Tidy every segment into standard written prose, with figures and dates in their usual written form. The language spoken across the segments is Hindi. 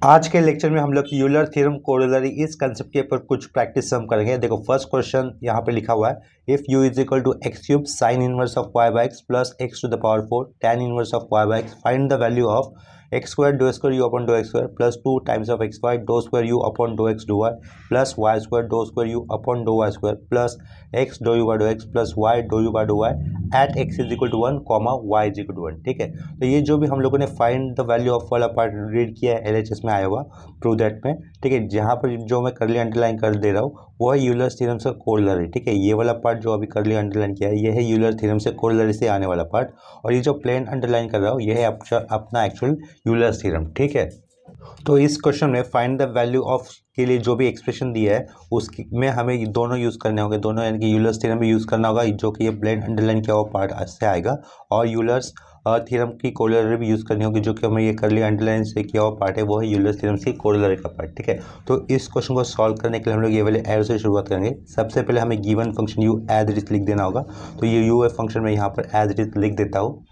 आज के लेक्चर में हम लोग यूलर थ्योरम कोरोलरी इस कंसेप्ट के ऊपर कुछ प्रैक्टिस हम करेंगे। देखो फर्स्ट क्वेश्चन यहाँ पे लिखा हुआ है if U is equal to X cube sine inverse of Y by X plus x to the power 4 tan inverse of Y by X find the value of x square dough square you upon dough x square plus 2 times of x Y dough square you upon dough x dough Y plus Y square dough square you upon dough Y square plus x dough you by dough x plus Y dough you by dough Y at x is equal to 1 comma Y is equal to 1। ठीक है, तो ये जो भी हम लोगों ने फाइंड द वैल्यू ऑफ वाला पार्ट रीड किया है LHS में आया हुआ प्रूव दैट में। ठीक है, जहाँ पर जो मैं करली अंडरलाइन कर दे रहा हूँ वो है यूलर्स थ्योरम से कोरोलरी। ठीक है, ये वाला पार्ट जो अभी करली अंडरलाइन किया है ये है यूलर थ्योरम से कोरोलरी से आने वाला पार्ट, और ये जो प्लेन अंडरलाइन कर रहा हूँ ये है अपना एक्चुअल यूलर्स थ्योरम। ठीक है, तो इस क्वेश्चन में फाइंड द वैल्यू ऑफ के लिए जो भी एक्सप्रेशन दिया है उसकी में हमें दोनों यूज़ करने होंगे, दोनों यानी कि यूलर्स थ्योरम भी यूज़ करना होगा जो कि ये प्लेन अंडरलाइन किया हुआ पार्ट से आएगा, और यूलर्स थ्योरम की कोरोलरी भी यूज़ करनी होगी जो कि हमें ये करली अंडरलाइन से किया हुआ पार्ट है वो है यूलर्स थ्योरम की कोरोलरी का पार्ट। ठीक है, तो इस क्वेश्चन को सॉल्व करने के लिए हम लोग ये वाले एरो से शुरुआत करेंगे। सबसे पहले हमें given function U as it is लिख देना होगा, तो ये यू फंक्शन में यहाँ पर एज इट इज लिख देता हूँ।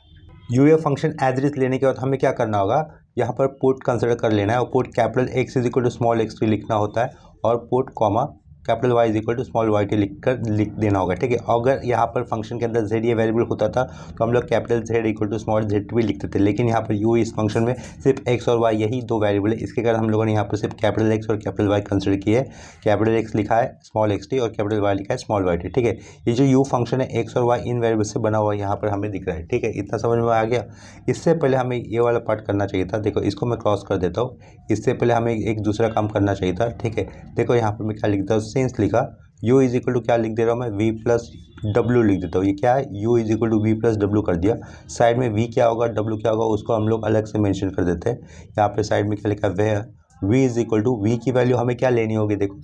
U function as it is लेने के बाद हमें क्या करना होगा, यहाँ पर पुट कंसिडर कर लेना है, और put capital x is equal to small x t लिखना होता है, और put comma capital Y is equal to small y t लिख देना होगा। ठीक है, अगर यहाँ पर फंक्शन के अंदर जेड ये वेरिएबल होता था तो हम लोग capital z equal to small z भी लिखते थे, लेकिन यहाँ पर यू इस फंक्शन में सिर्फ एक्स और वाई यही दो वेरिएबल है, इसके कारण हम लोगों ने यहाँ पर सिर्फ कैपिटल एक्स और कैपिटल वाई कंसिडर किए है। कैपिटल एक्स लिखा है स्मॉल एक्स टी और कैपिटल वाई लिखा है स्मॉल वाई टी। ठीक है, ये जो यू फंक्शन है एक्स और वाई इन वेरिएबल से बना हुआ यहाँ पर हमें दिख रहा है। ठीक है, इतना समझ में आ गया। इससे पहले हमें ये वाला पार्ट करना चाहिए था। देखो इसको मैं क्रॉस कर देता हूँ, इससे पहले हमें एक दूसरा काम करना चाहिए था। ठीक है, देखो यहाँ पर मैं क्या लिखता हूँ, सिंस लिखा u इज इक्वल टू क्या लिख दे रहा हूँ मैं, v प्लस डब्ल्यू लिख देता हूँ। ये क्या है, u is equal to v plus डब्ल्यू कर दिया। साइड में v क्या होगा w क्या होगा उसको हम लोग अलग से मेंशन कर देते हैं। यहाँ पे साइड में क्या लिखा है, वह v is equal to v की वैल्यू हमें क्या लेनी होगी, देखो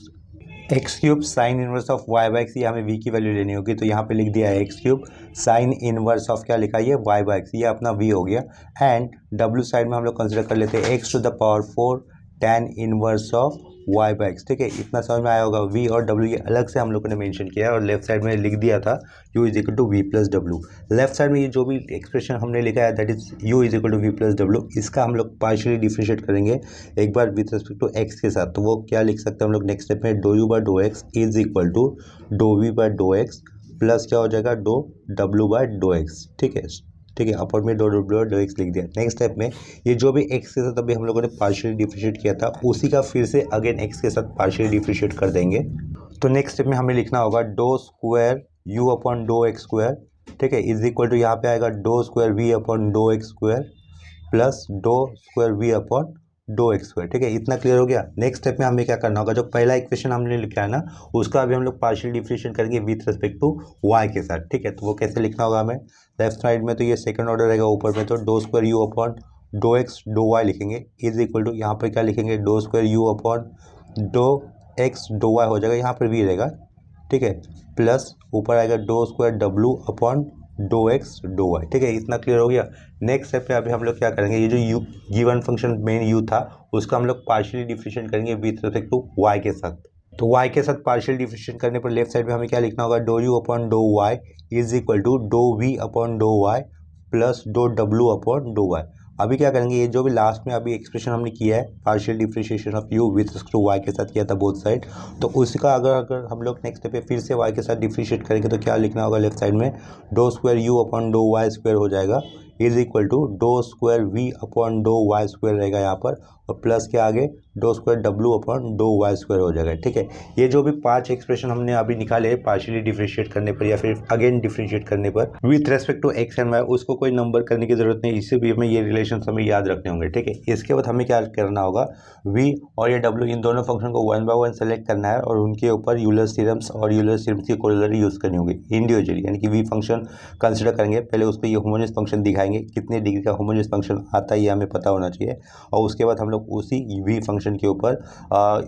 x cube sine inverse of Y by x, ये हमें v की वैल्यू लेनी होगी, तो यहाँ पे लिख दिया है x cube sine inverse of क्या लिखा है ये वाई बाई एक्स, ये अपना v हो गया। एंड w साइड में हम लोग कंसिडर कर लेते हैं x to the power 4 tan inverse of Y by x. ठीक है, इतना समझ में आया होगा। वी और डब्ल्यू ये अलग से हम लोगों ने मेंशन किया है, और लेफ्ट साइड में लिख दिया था u is equal to v plus डब्ल्यू। लेफ्ट साइड में ये जो भी एक्सप्रेशन हमने लिखा है that is u is equal to v plus डब्ल्यू, इसका हम लोग पार्शियली डिफरेंशिएट करेंगे एक बार विथ रिस्पेक्ट टू एक्स के साथ। तो वो क्या लिख सकते हैं हम लोग नेक्स्ट स्टेप में, doe you by dough x is equal to doe v by dough x plus क्या हो जाएगा डो डब्ल्यू बाय डो एक्स। ठीक है, अपर में डो डब्ल्यू डो एक्स लिख दिया। नेक्स्ट स्टेप में ये जो भी एक्स के साथ अभी हम लोगों ने पार्शियली डिफरेंशिएट किया था उसी का फिर से अगेन एक्स के साथ पार्शियली डिफरेंशिएट कर देंगे। तो नेक्स्ट स्टेप में हमें लिखना होगा dough square you upon dough x square, ठीक है, इज इक्वल टू यहाँ पे आएगा dough square v upon dough x square plus dough square v upon dough x square. ठीक है, इतना क्लियर हो गया। नेक्स्ट स्टेप में हमें क्या करना होगा, जो पहला इक्वेशन हमने लिखा है ना उसका अभी हम लोग पार्शियल डिफरेंशिएट करेंगे विथ रिस्पेक्ट टू वाई के साथ। ठीक है, तो वो कैसे लिखना होगा हमें, लेफ्ट साइड में तो ये सेकंड ऑर्डर रहेगा, ऊपर में तो doe square you upon dough x dough y लिखेंगे इज इक्वल टू यहाँ पर क्या लिखेंगे doe square you upon dough x dough y हो जाएगा, यहाँ पर भी रहेगा। ठीक है, प्लस ऊपर आएगा डो स्क्वायर डब्ल्यू upon dough x dough y. ठीक है, इतना क्लियर हो गया। नेक्स्ट स्टेप पे अभी हम लोग क्या करेंगे, ये जो you given function main you था उसका हम लोग पार्शियली डिफरेंशिएट करेंगे विथ रिस्पेक्ट टू वाई के साथ। तो y के साथ पार्शियल डिफरेंशिएट करने पर लेफ्ट साइड में हमें क्या लिखना होगा, doe u upon dough y is equal to doe v upon dough Y plus dough डब्ल्यू अपॉन डो वाई। अभी क्या करेंगे, ये जो भी लास्ट में अभी एक्सप्रेशन हमने किया है partial differentiation of u with respect to y के साथ किया था बोथ साइड, तो उसका अगर हम लोग नेक्स्ट स्टेप पे फिर से वाई के साथ डिफरेंशिएट करेंगे तो क्या लिखना होगा, लेफ्ट साइड में dough square you upon dough Y square हो जाएगा is equal to dough square v upon dough Y square रहेगा यहाँ पर, और प्लस के आगे डो स्क्वायर डब्ल्यू अपॉन डो वाई स्क्वायर हो जाएगा। ठीक है, ये जो भी 5 एक्सप्रेशन हमने अभी निकाले पार्शियली डिफरेंशिएट करने पर या फिर अगेन डिफरेंशिएट करने पर with respect to x and y, उसको कोई नंबर करने की जरूरत नहीं, इससे भी हमें ये रिलेशन हमें याद रखने होंगे। ठीक है, इसके बाद हमें क्या करना होगा, वी और ये डब्ल्यू इन दोनों फंक्शन को 1 बाय 1 सेलेक्ट करना है और उनके ऊपर यूलर्स थ्योरम्स और यूलर्स थ्योरम्स की कोरोलरी यूज करनी होगी इंडिविजुअली, यानी कि वी फंक्शन कंसिडर करेंगे, पहले उसको ये होमोजेनियस फंक्शन दिखाएंगे, कितने डिग्री का होमोजेनियस फंक्शन आता है ये हमें पता होना चाहिए, और उसके बाद हम लोग उसी वी फंक्शन के ऊपर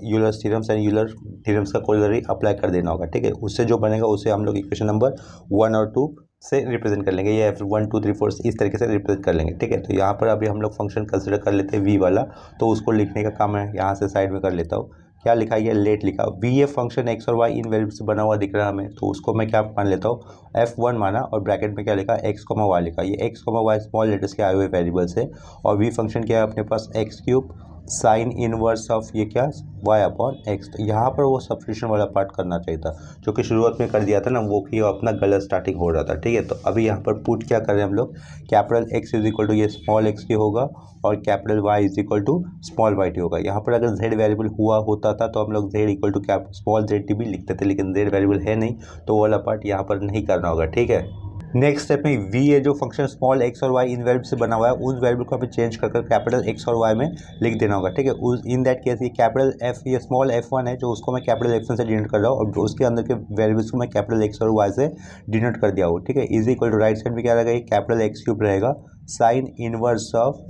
Euler's theorems and Euler theorems का कोरोलरी अप्लाई कर देना होगा। ठीक है, उससे जो बनेगा उसे हम लोग इक्वेशन नंबर 1 और 2 से रिप्रेजेंट कर लेंगे, या फिर 1 2 3 4 इस तरीके से रिप्रेजेंट कर लेंगे। ठीक है, तो यहाँ पर अभी हम लोग फंक्शन कंसिडर कर लेते हैं वी वाला, तो उसको लिखने का काम है यहाँ से साइड में कर लेता हूँ। क्या लिखा है, लेट लिखा, वी ए फंक्शन एक्स और वाई इन वेरिएबल से बना हुआ दिख रहा है हमें, तो उसको मैं क्या मान लेता हूँ f1 माना, और ब्रैकेट में क्या लिखा एक्स कॉमा वाई लिखा, ये x comma y small letters के आए हुए वेरिएबल्स है, और वी फंक्शन क्या है अपने पास x cube sine inverse of ये क्या y अपॉन एक्स। तो यहाँ पर वो सब्स्टिट्यूशन वाला पार्ट करना चाहिए था, जो कि शुरुआत में कर दिया था ना, वो कि अपना गलत स्टार्टिंग हो रहा था। ठीक है, तो अभी यहाँ पर पुट क्या कर रहे हैं हम लोग, capital X is equal to ये स्मॉल x टी होगा और capital Y is equal to small y t होगा। यहाँ पर अगर z वेरिएबल हुआ होता था तो हम लोग z equal to small z t भी लिखते थे, लेकिन z वेरिएबल है नहीं तो वो वाला पार्ट यहाँ पर नहीं करना होगा। ठीक है, नेक्स्ट स्टेप में v है जो फंक्शन स्मॉल x और y इन वेरिएबल से बना हुआ है, उस वेरिएबल को हमें चेंज कर कैपिटल x और y में लिख देना होगा। ठीक है, उस इन दैट केस ये कैपिटल f, ये स्मॉल f1 है जो उसको मैं कैपिटल f1 से डिनोट कर रहा हूँ और उसके अंदर के वेरिएबल्स को मैं कैपिटल x और y से डिनोट कर दिया हूँ। ठीक है, is equal to right side में क्या रहेगा, ये कैपिटल x क्यूब रहेगा, साइन इनवर्स ऑफ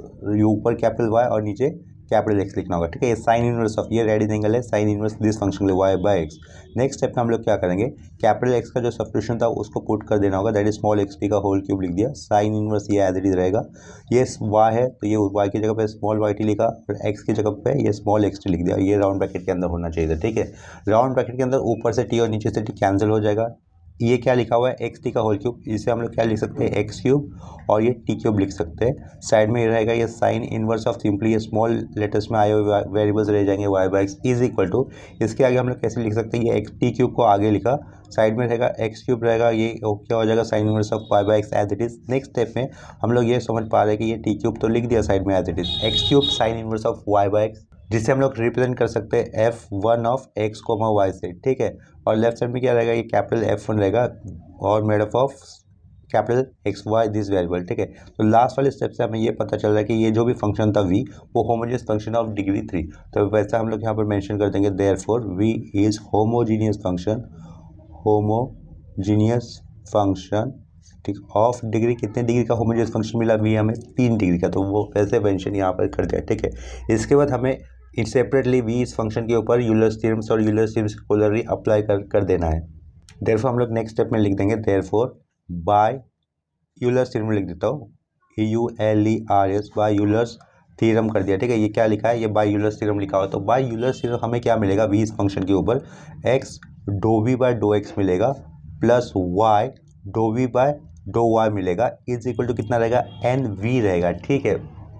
ऊपर कैपिटल y और नीचे कैपिटल एक्स लिखना होगा। ठीक है, ये साइन इनवर्स ऑफ ये रेड एंगल है, साइन इनवर्स दिस फंक्शन के y by x. Next step में हम लोग क्या करेंगे, कैपिटल एक्स का जो सब्स्टिट्यूशन था उसको पुट कर देना होगा, that is small x t का होल क्यूब लिख दिया, साइन इनवर्स ये एज इट इज रहेगा, ये वाई है तो ये वाई की जगह पे स्मॉल वाई टी लिखा और एक्स की जगह पे ये स्मॉल एक्स टी लिख दिया, ये राउंड ब्रैकेट के अंदर होना चाहिए था। ठीक है, राउंड ब्रैकेट के अंदर ऊपर से टी और नीचे से टी कैंसिल हो जाएगा, ये क्या लिखा हुआ है एक्स टी का होल क्यूब, इसे हम लोग क्या लिख सकते हैं एक्स क्यूब और ये टी क्यूब लिख सकते हैं। साइड में ये रहेगा ये साइन इनवर्स ऑफ सिंपली ये स्मॉल लेटर्स में आए हुए वेरिएबल्स रह जाएंगे y by x is equal to, इसके आगे हम लोग कैसे लिख सकते हैं, ये एक्स टी क्यूब को आगे लिखा, साइड में रहेगा एक्स क्यूब रहेगा, ये क्या हो जाएगा sine inverse of y by x as it is. Next step में हम लोग ये समझ पा रहे हैं कि ये टी क्यूब तो लिख दिया साइड में as it is, x cube sine inverse of y by x, जिसे हम लोग रिप्रेजेंट कर सकते हैं f1 of x coma Y से। ठीक है, और लेफ्ट साइड में क्या रहेगा, ये कैपिटल f1 रहेगा और made up of capital x why this variable. ठीक है, तो लास्ट वाले स्टेप से हमें ये पता चल रहा है कि ये जो भी फंक्शन था v वो होमोजेनियस फंक्शन ऑफ डिग्री 3, तो वैसा हम लोग यहाँ पर मेंशन कर देंगे, therefore v is homogeneous function, homogeneous function ठीक ऑफ डिग्री, कितने डिग्री का होमोजेनियस फंक्शन मिला v हमें 3 डिग्री का, तो वो वैसे मेंशन यहाँ पर कर दिया। ठीक है, इसके बाद हमें सेपरेटली v इस फंक्शन के ऊपर यूलर्स थ्योरम्स और यूलर्स थ्योरम्स को पोलरली अप्लाई कर देना है। देयरफॉर हम लोग नेक्स्ट स्टेप में लिख देंगे, देयरफॉर बाय यूलर्स थ्योरम लिख देता हूँ, EULERS बाय यूलर्स थ्योरम कर दिया। ठीक है, ये क्या लिखा है, ये बाय यूलर्स थ्योरम लिखा हुआ, तो बाय यूलर्स थ्योरम हमें क्या मिलेगा, v इस फंक्शन के ऊपर x doe v by doe x मिलेगा plus y doe v by doe y मिलेगा इज इक्वल टू कितना रहेगा, NV रहेगा। ठीक है,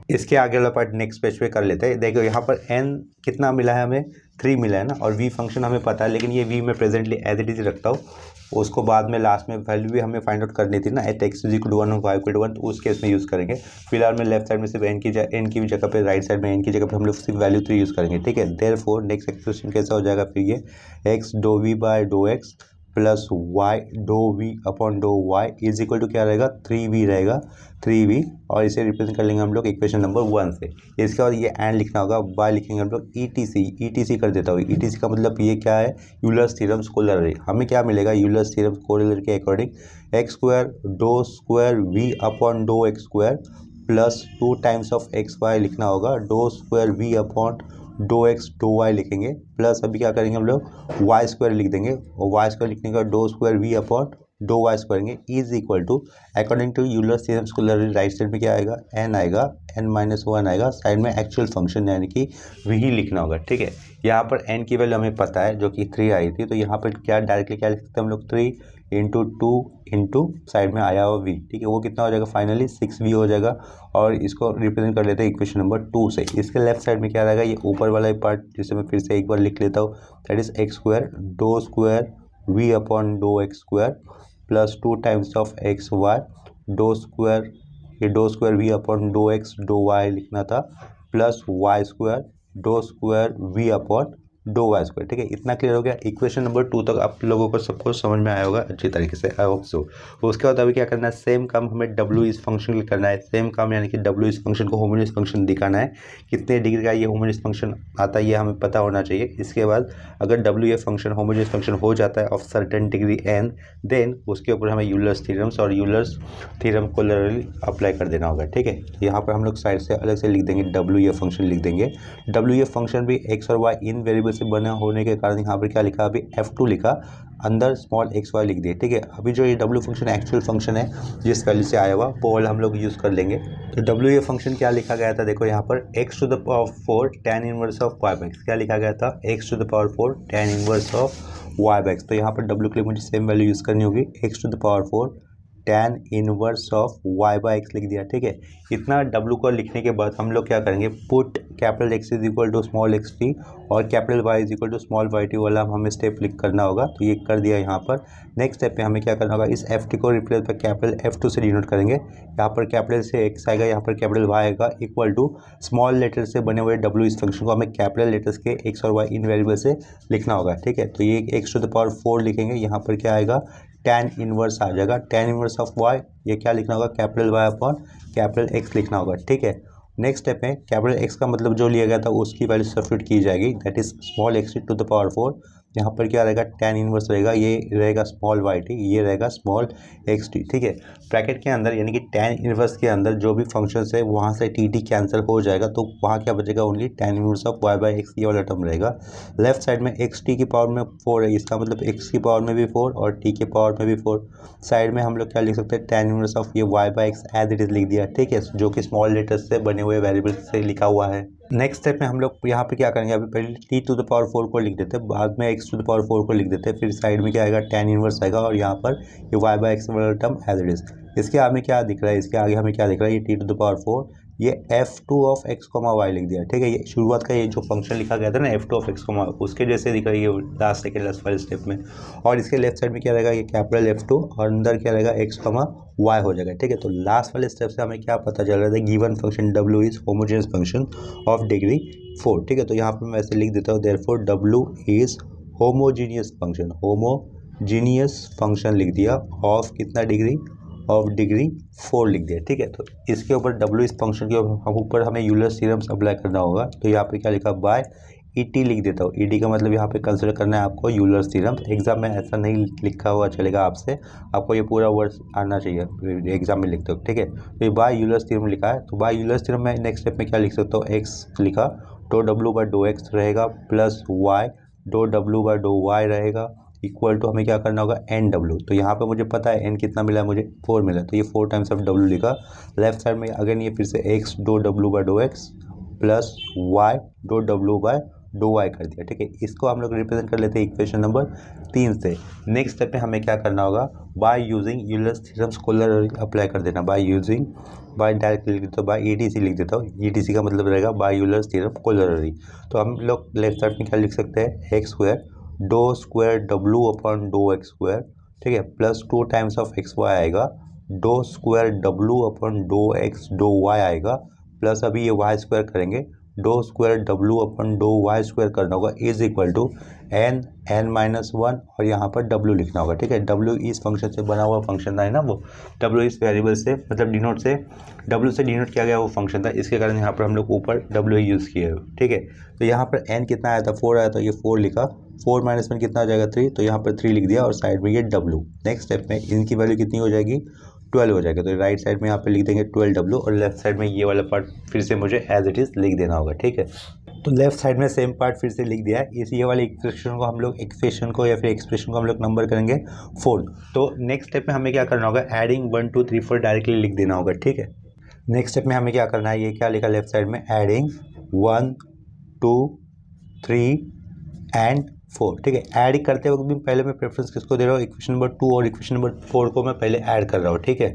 इसके आगे वाला पार्ट नेक्स्ट पेज पे कर लेते हैं। देखो यहाँ पर n कितना मिला है, हमें 3 मिला है ना, और v फंक्शन हमें पता है, लेकिन ये v मैं प्रेजेंटली एज इट इज रखता हूँ, उसको बाद में लास्ट में वैल्यू भी हमें फाइंड आउट करनी थी ना, at x is equal to 1 और वाई इक्वल टू 1, तो उस केस में यूज़ करेंगे। फिलहाल में लेफ्ट साइड में सिर्फ n की भी जगह पे, राइट साइड में n की जगह पे हम लोग सिर्फ वैल्यू 3 यूज़ करेंगे। ठीक है, देयरफॉर नेक्स्ट एक्सप्रेशन कैसा हो जाएगा, फिर ये x doe v by doe x plus Y dough v upon dough y is equal to क्या रहेगा, 3v रहेगा, 3v, और इसे रिप्रेजेंट कर लेंगे हम लोग इक्वेशन नंबर 1 से। इसके बाद ये एंड लिखना होगा, बाय लिखेंगे हम लोग ETC कर देता हूँ, ETC का मतलब ये क्या है, यूलर्स थ्योरम्स कोलररी। हमें क्या मिलेगा, यूलर्स थ्योरम्स कोलररी के according x square dough square v upon dough x square plus 2 times of x y लिखना होगा, dough square v upon dough x dough y लिखेंगे, प्लस अभी क्या करेंगे हम लोग वाई स्क्वायर लिख देंगे, और वाई स्क्वायर लिखने का doe square v upon dough Y square is equal to according to Euler's theorem scholar, right side में क्या आएगा, n आएगा, n-1 आएगा, साइड में एक्चुअल फंक्शन यानी कि v ही लिखना होगा। ठीक है, यहाँ पर n की वैल्यू हमें पता है जो कि 3 आई थी, तो यहाँ पर क्या डायरेक्टली क्या लिख सकते हैं हम लोग, 3 इंटू 2 इंटू साइड में आया हुआ v। ठीक है, वो कितना हो जाएगा, फाइनली 6v हो जाएगा, और इसको रिप्रेजेंट कर लेते हैं इक्वेशन नंबर 2 से। इसके लेफ्ट साइड में क्या रहेगा, ये ऊपर वाला पार्ट जिसे मैं फिर से एक बार लिख लेता हूँ, that is x square dough square v upon dough x square plus 2 times of x Y dough square, ये doh square v upon dough x dough y लिखना था, plus Y square dough square v upon dough Y square. ठीक है, इतना क्लियर हो गया। इक्वेशन नंबर 2 तक आप लोगों को सबको समझ में आया होगा अच्छी तरीके से, आई होप सो। उसके बाद अभी क्या करना है, सेम काम हमें डब्ल्यू इस फंक्शन के लिए करना है, सेम काम यानी कि डब्ल्यू इस फंक्शन को होमोजेनियस फंक्शन दिखाना है, कितने डिग्री का ये होमोजेनियस फंक्शन आता है ये हमें पता होना चाहिए। इसके बाद अगर डब्ल्यू ये फंक्शन होमोजेनियस फंक्शन हो जाता है of certain degree n, then उसके ऊपर हमें यूलर्स थ्योरम्स और यूलर्स थ्योरम को अप्लाई कर देना होगा। ठीक है, यहाँ पर हम लोग साइड से अलग से लिख देंगे, डब्ल्यू ये फंक्शन लिख देंगे। डब्ल्यू ये फंक्शन भी एक्स और वाई इन वेरिएबल से बना होने के कारण यहाँ पर क्या लिखा, अभी f2 लिखा, अंदर स्मॉल एक्स वाई लिख दिए। ठीक है, अभी जो ये डब्ल्यू फंक्शन एक्चुअल फंक्शन है जिस वैल्यू से आया हुआ वो वाला हम लोग यूज़ कर लेंगे। तो डब्ल्यू ये फंक्शन क्या लिखा गया था, देखो यहाँ पर x to the power 4 tan inverse of y by x, क्या लिखा गया था, x to the power 4 tan inverse of y by x। तो यहाँ पर डब्ल्यू के लिए मुझे सेम वैल्यू यूज़ करनी होगी, x to the power 4 tan inverse of y/x लिख दिया। ठीक है, इतना w को लिखने के बाद हम लोग क्या करेंगे, put capital X is equal to small xt और capital Y is equal to small yt वाला हमें स्टेप लिख करना होगा। तो ये कर दिया यहाँ पर। नेक्स्ट स्टेप पे हमें क्या करना होगा, इस ft को रिप्लेस पर कैपिटल F2 से डिनोट करेंगे। यहाँ पर कैपिटल से x आएगा, यहाँ पर कैपिटल y आएगा, इक्वल टू स्मॉल लेटर से बने हुए w। इस फंक्शन को हमें कैपिटल लेटर्स के x और y इन वेरिएबल से लिखना होगा। ठीक है, तो ये x⁴ लिखेंगे, यहाँ पर क्या आएगा, tan इनवर्स आ जाएगा, tan इनवर्स ऑफ y। ये क्या लिखना होगा, capital Y upon capital X लिखना होगा। ठीक है, नेक्स्ट स्टेप में कैपिटल X का मतलब जो लिया गया था उसकी वैल्यू सब्स्टिट्यूट की जाएगी, दैट इज स्मॉल x⁴। यहाँ पर क्या रहेगा, tan इनवर्स रहेगा, ये रहेगा स्मॉल yt, ये रहेगा स्मॉल xt। ठीक है, ब्रैकेट के अंदर यानी कि tan इनवर्स के अंदर जो भी फंक्शन है वहाँ से tt कैंसिल हो जाएगा, तो वहाँ क्या बचेगा, only tan inverse of y/x ये वाला टर्म रहेगा। लेफ्ट साइड में xt की पावर में 4 है, इसका मतलब x की पावर में भी 4 और t के पावर में भी 4। साइड में हम लोग क्या लिख सकते हैं, tan इनवर्स ऑफ ये y/x एज इट इज लिख दिया। ठीक है, जो कि स्मॉल लेटर्स से बने हुए वेरिएबल से लिखा हुआ है। नेक्स्ट स्टेप में हम लोग यहाँ पे क्या करेंगे, अभी पहले t⁴ को लिख देते हैं, बाद में x⁴ को लिख देते हैं, फिर साइड में क्या आएगा, tan इनवर्स आएगा और यहाँ पर ये y/x वाला टर्म एज इट इज। इसके आगे क्या दिख रहा है, इसके आगे हमें क्या दिख रहा है, ये t⁴ ये f2 ऑफ x, y लिख दिया। ठीक है, ये शुरुआत का ये जो फंक्शन लिखा गया था ना f2 ऑफ x, y उसके जैसे दिख रहा है ये लास्ट सेकेंड लास्ट वाले स्टेप में। और इसके लेफ्ट साइड में क्या रहेगा, ये कैपिटल F2 और अंदर क्या रहेगा, x, y हो जाएगा। ठीक है, तो लास्ट वाले स्टेप से हमें क्या पता चल रहा था, given function w is homogeneous function of degree 4। ठीक है, तो यहाँ पर मैं ऐसे लिख देता हूँ, therefore w is homogeneous function, homogeneous function लिख दिया, ऑफ कितना डिग्री, ऑफ डिग्री 4 लिख दिया। ठीक है, तो इसके ऊपर w इस फंक्शन के ऊपर हमें यूलर्स थ्योरम अप्लाई करना होगा। तो यहाँ पे क्या लिखा, बाय ET लिख देता हूँ। ET का मतलब यहाँ पे कंसिडर करना है आपको यूलर्स थ्योरम। एग्जाम में ऐसा नहीं लिखा हुआ चलेगा आपसे, आपको ये पूरा वर्ड आना चाहिए, एग्जाम में लिखते हो। ठीक है, तो ये बाय यूलर्स थ्योरम लिखा है, तो बाय यूलर्स थ्योरम में नेक्स्ट स्टेप में क्या लिख सकता हूँ, x लिखा, डो w/x रहेगा प्लस y, डो w/y रहेगा, इक्वल टू हमें क्या करना होगा, NW। तो यहाँ पे मुझे पता है n कितना मिला है, मुझे 4 मिला, तो ये 4 टाइम्स ऑफ w लिखा। लेफ्ट साइड में अगेन ये फिर से x doe w/x plus y doe w/y कर दिया। ठीक है, इसको हम लोग रिप्रेजेंट कर लेते हैं इक्वेशन नंबर 3 से। नेक्स्ट स्टेप में हमें क्या करना होगा, bye using Euler's theorem cholerae apply कर देना, बाय डायरेक्ट लिख देता हूँ, बाय ETC लिख देता हूँ। ETC का मतलब रहेगा बाय यूलर्स थ्योरम कोलरी। तो हम लोग लेफ्ट साइड में क्या लिख सकते हैं, x² doe square w upon doe x²। ठीक है, प्लस 2 टाइम्स ऑफ xy आएगा, dough square w upon doe x doe y आएगा, प्लस अभी ये y² करेंगे, doe square w upon doe y² करना होगा, इज इक्वल टू n-1 और यहाँ पर w लिखना होगा। ठीक है, w इस फंक्शन से बना हुआ फंक्शन है ना, वो w इस वेरिएबल से मतलब डिनोट से w से डिनोट किया गया वो फंक्शन था, इसके कारण यहाँ पर हम लोग ऊपर w यूज़ किए। ठीक है, तो यहाँ पर n कितना आया था, 4 आया था, ये 4 लिखा, 4 - 1 कितना आ जाएगा, 3, तो यहाँ पर 3 लिख दिया और साइड में ये w। नेक्स्ट स्टेप में इनकी वैल्यू कितनी हो जाएगी, 12 हो जाएगा, तो राइट साइड में यहाँ पे लिख देंगे 12w और लेफ्ट साइड में ये वाला पार्ट फिर से मुझे एज इट इज़ लिख देना होगा। ठीक है, तो लेफ्ट साइड में सेम पार्ट फिर से लिख दिया है। इस ये वाले एक्सप्रेशन को हम लोग एक्सप्रेशन को हम लोग नंबर करेंगे 4। तो नेक्स्ट स्टेप में हमें क्या करना होगा, एडिंग 1 2 3 4 डायरेक्टली लिख देना होगा। ठीक है, नेक्स्ट स्टेप में हमें क्या करना है, ये क्या लिखा लेफ्ट साइड में, एडिंग 1 2 3 एंड 4। ठीक है, ऐड करते वक्त भी पहले मैं प्रेफरेंस किसको दे रहा हूँ, इक्वेशन नंबर 2 और इक्वेशन नंबर 4 को मैं पहले ऐड कर रहा हूँ। ठीक है,